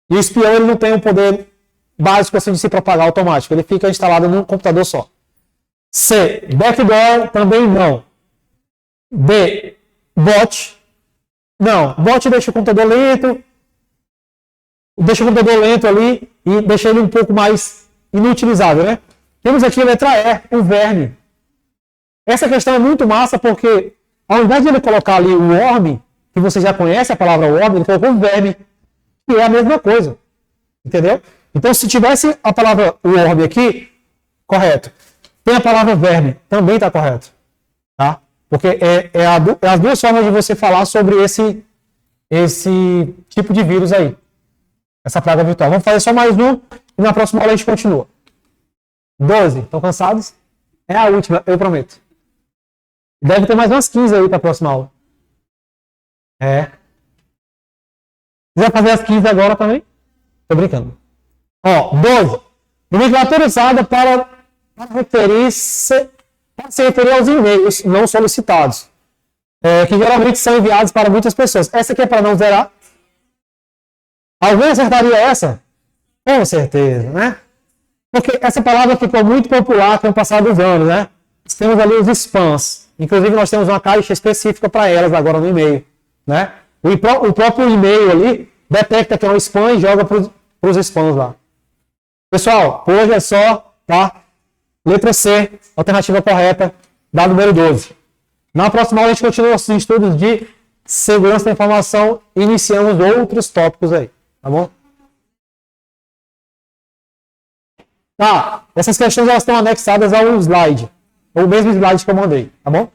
Speaker 1: E o espião ele não tem um poder básico assim de se propagar automático. Ele fica instalado num computador só. C, backdoor, também não. D, bot. Não, bot deixa o computador lento. Deixa o computador lento ali e deixa ele um pouco mais inutilizável, né? Temos aqui a letra E, o verme. Essa questão é muito massa porque, ao invés de ele colocar ali o worm, que você já conhece a palavra orb, ele colocou verme, que é a mesma coisa. Entendeu? Então, se tivesse a palavra orb aqui, correto. Tem a palavra verme, também está correto. Tá? Porque é as duas formas de você falar sobre esse tipo de vírus aí. Essa praga virtual. Vamos fazer só mais um e na próxima aula a gente continua. 12. Estão cansados? É a última, eu prometo. Deve ter mais umas 15 aí para a próxima aula. Você vai fazer as 15 agora também? Tô brincando. Ó, 12. Nomenclatura usada para se referir aos e-mails não solicitados. Que geralmente são enviados para muitas pessoas. Essa aqui é para não zerar. Alguém acertaria essa? Com certeza, né? Porque essa palavra ficou muito popular com o passar dos anos, né? Nós temos ali os spams. Inclusive, nós temos uma caixa específica para elas agora no e-mail, né? O próprio e-mail ali detecta que é um spam e joga para os spams lá. Pessoal, por hoje é só, tá? Letra C, alternativa correta, da número 12. Na próxima aula a gente continua os estudos de segurança da informação e iniciamos outros tópicos aí, tá bom? Tá, essas questões elas estão anexadas ao slide, ou mesmo slide que eu mandei, tá bom?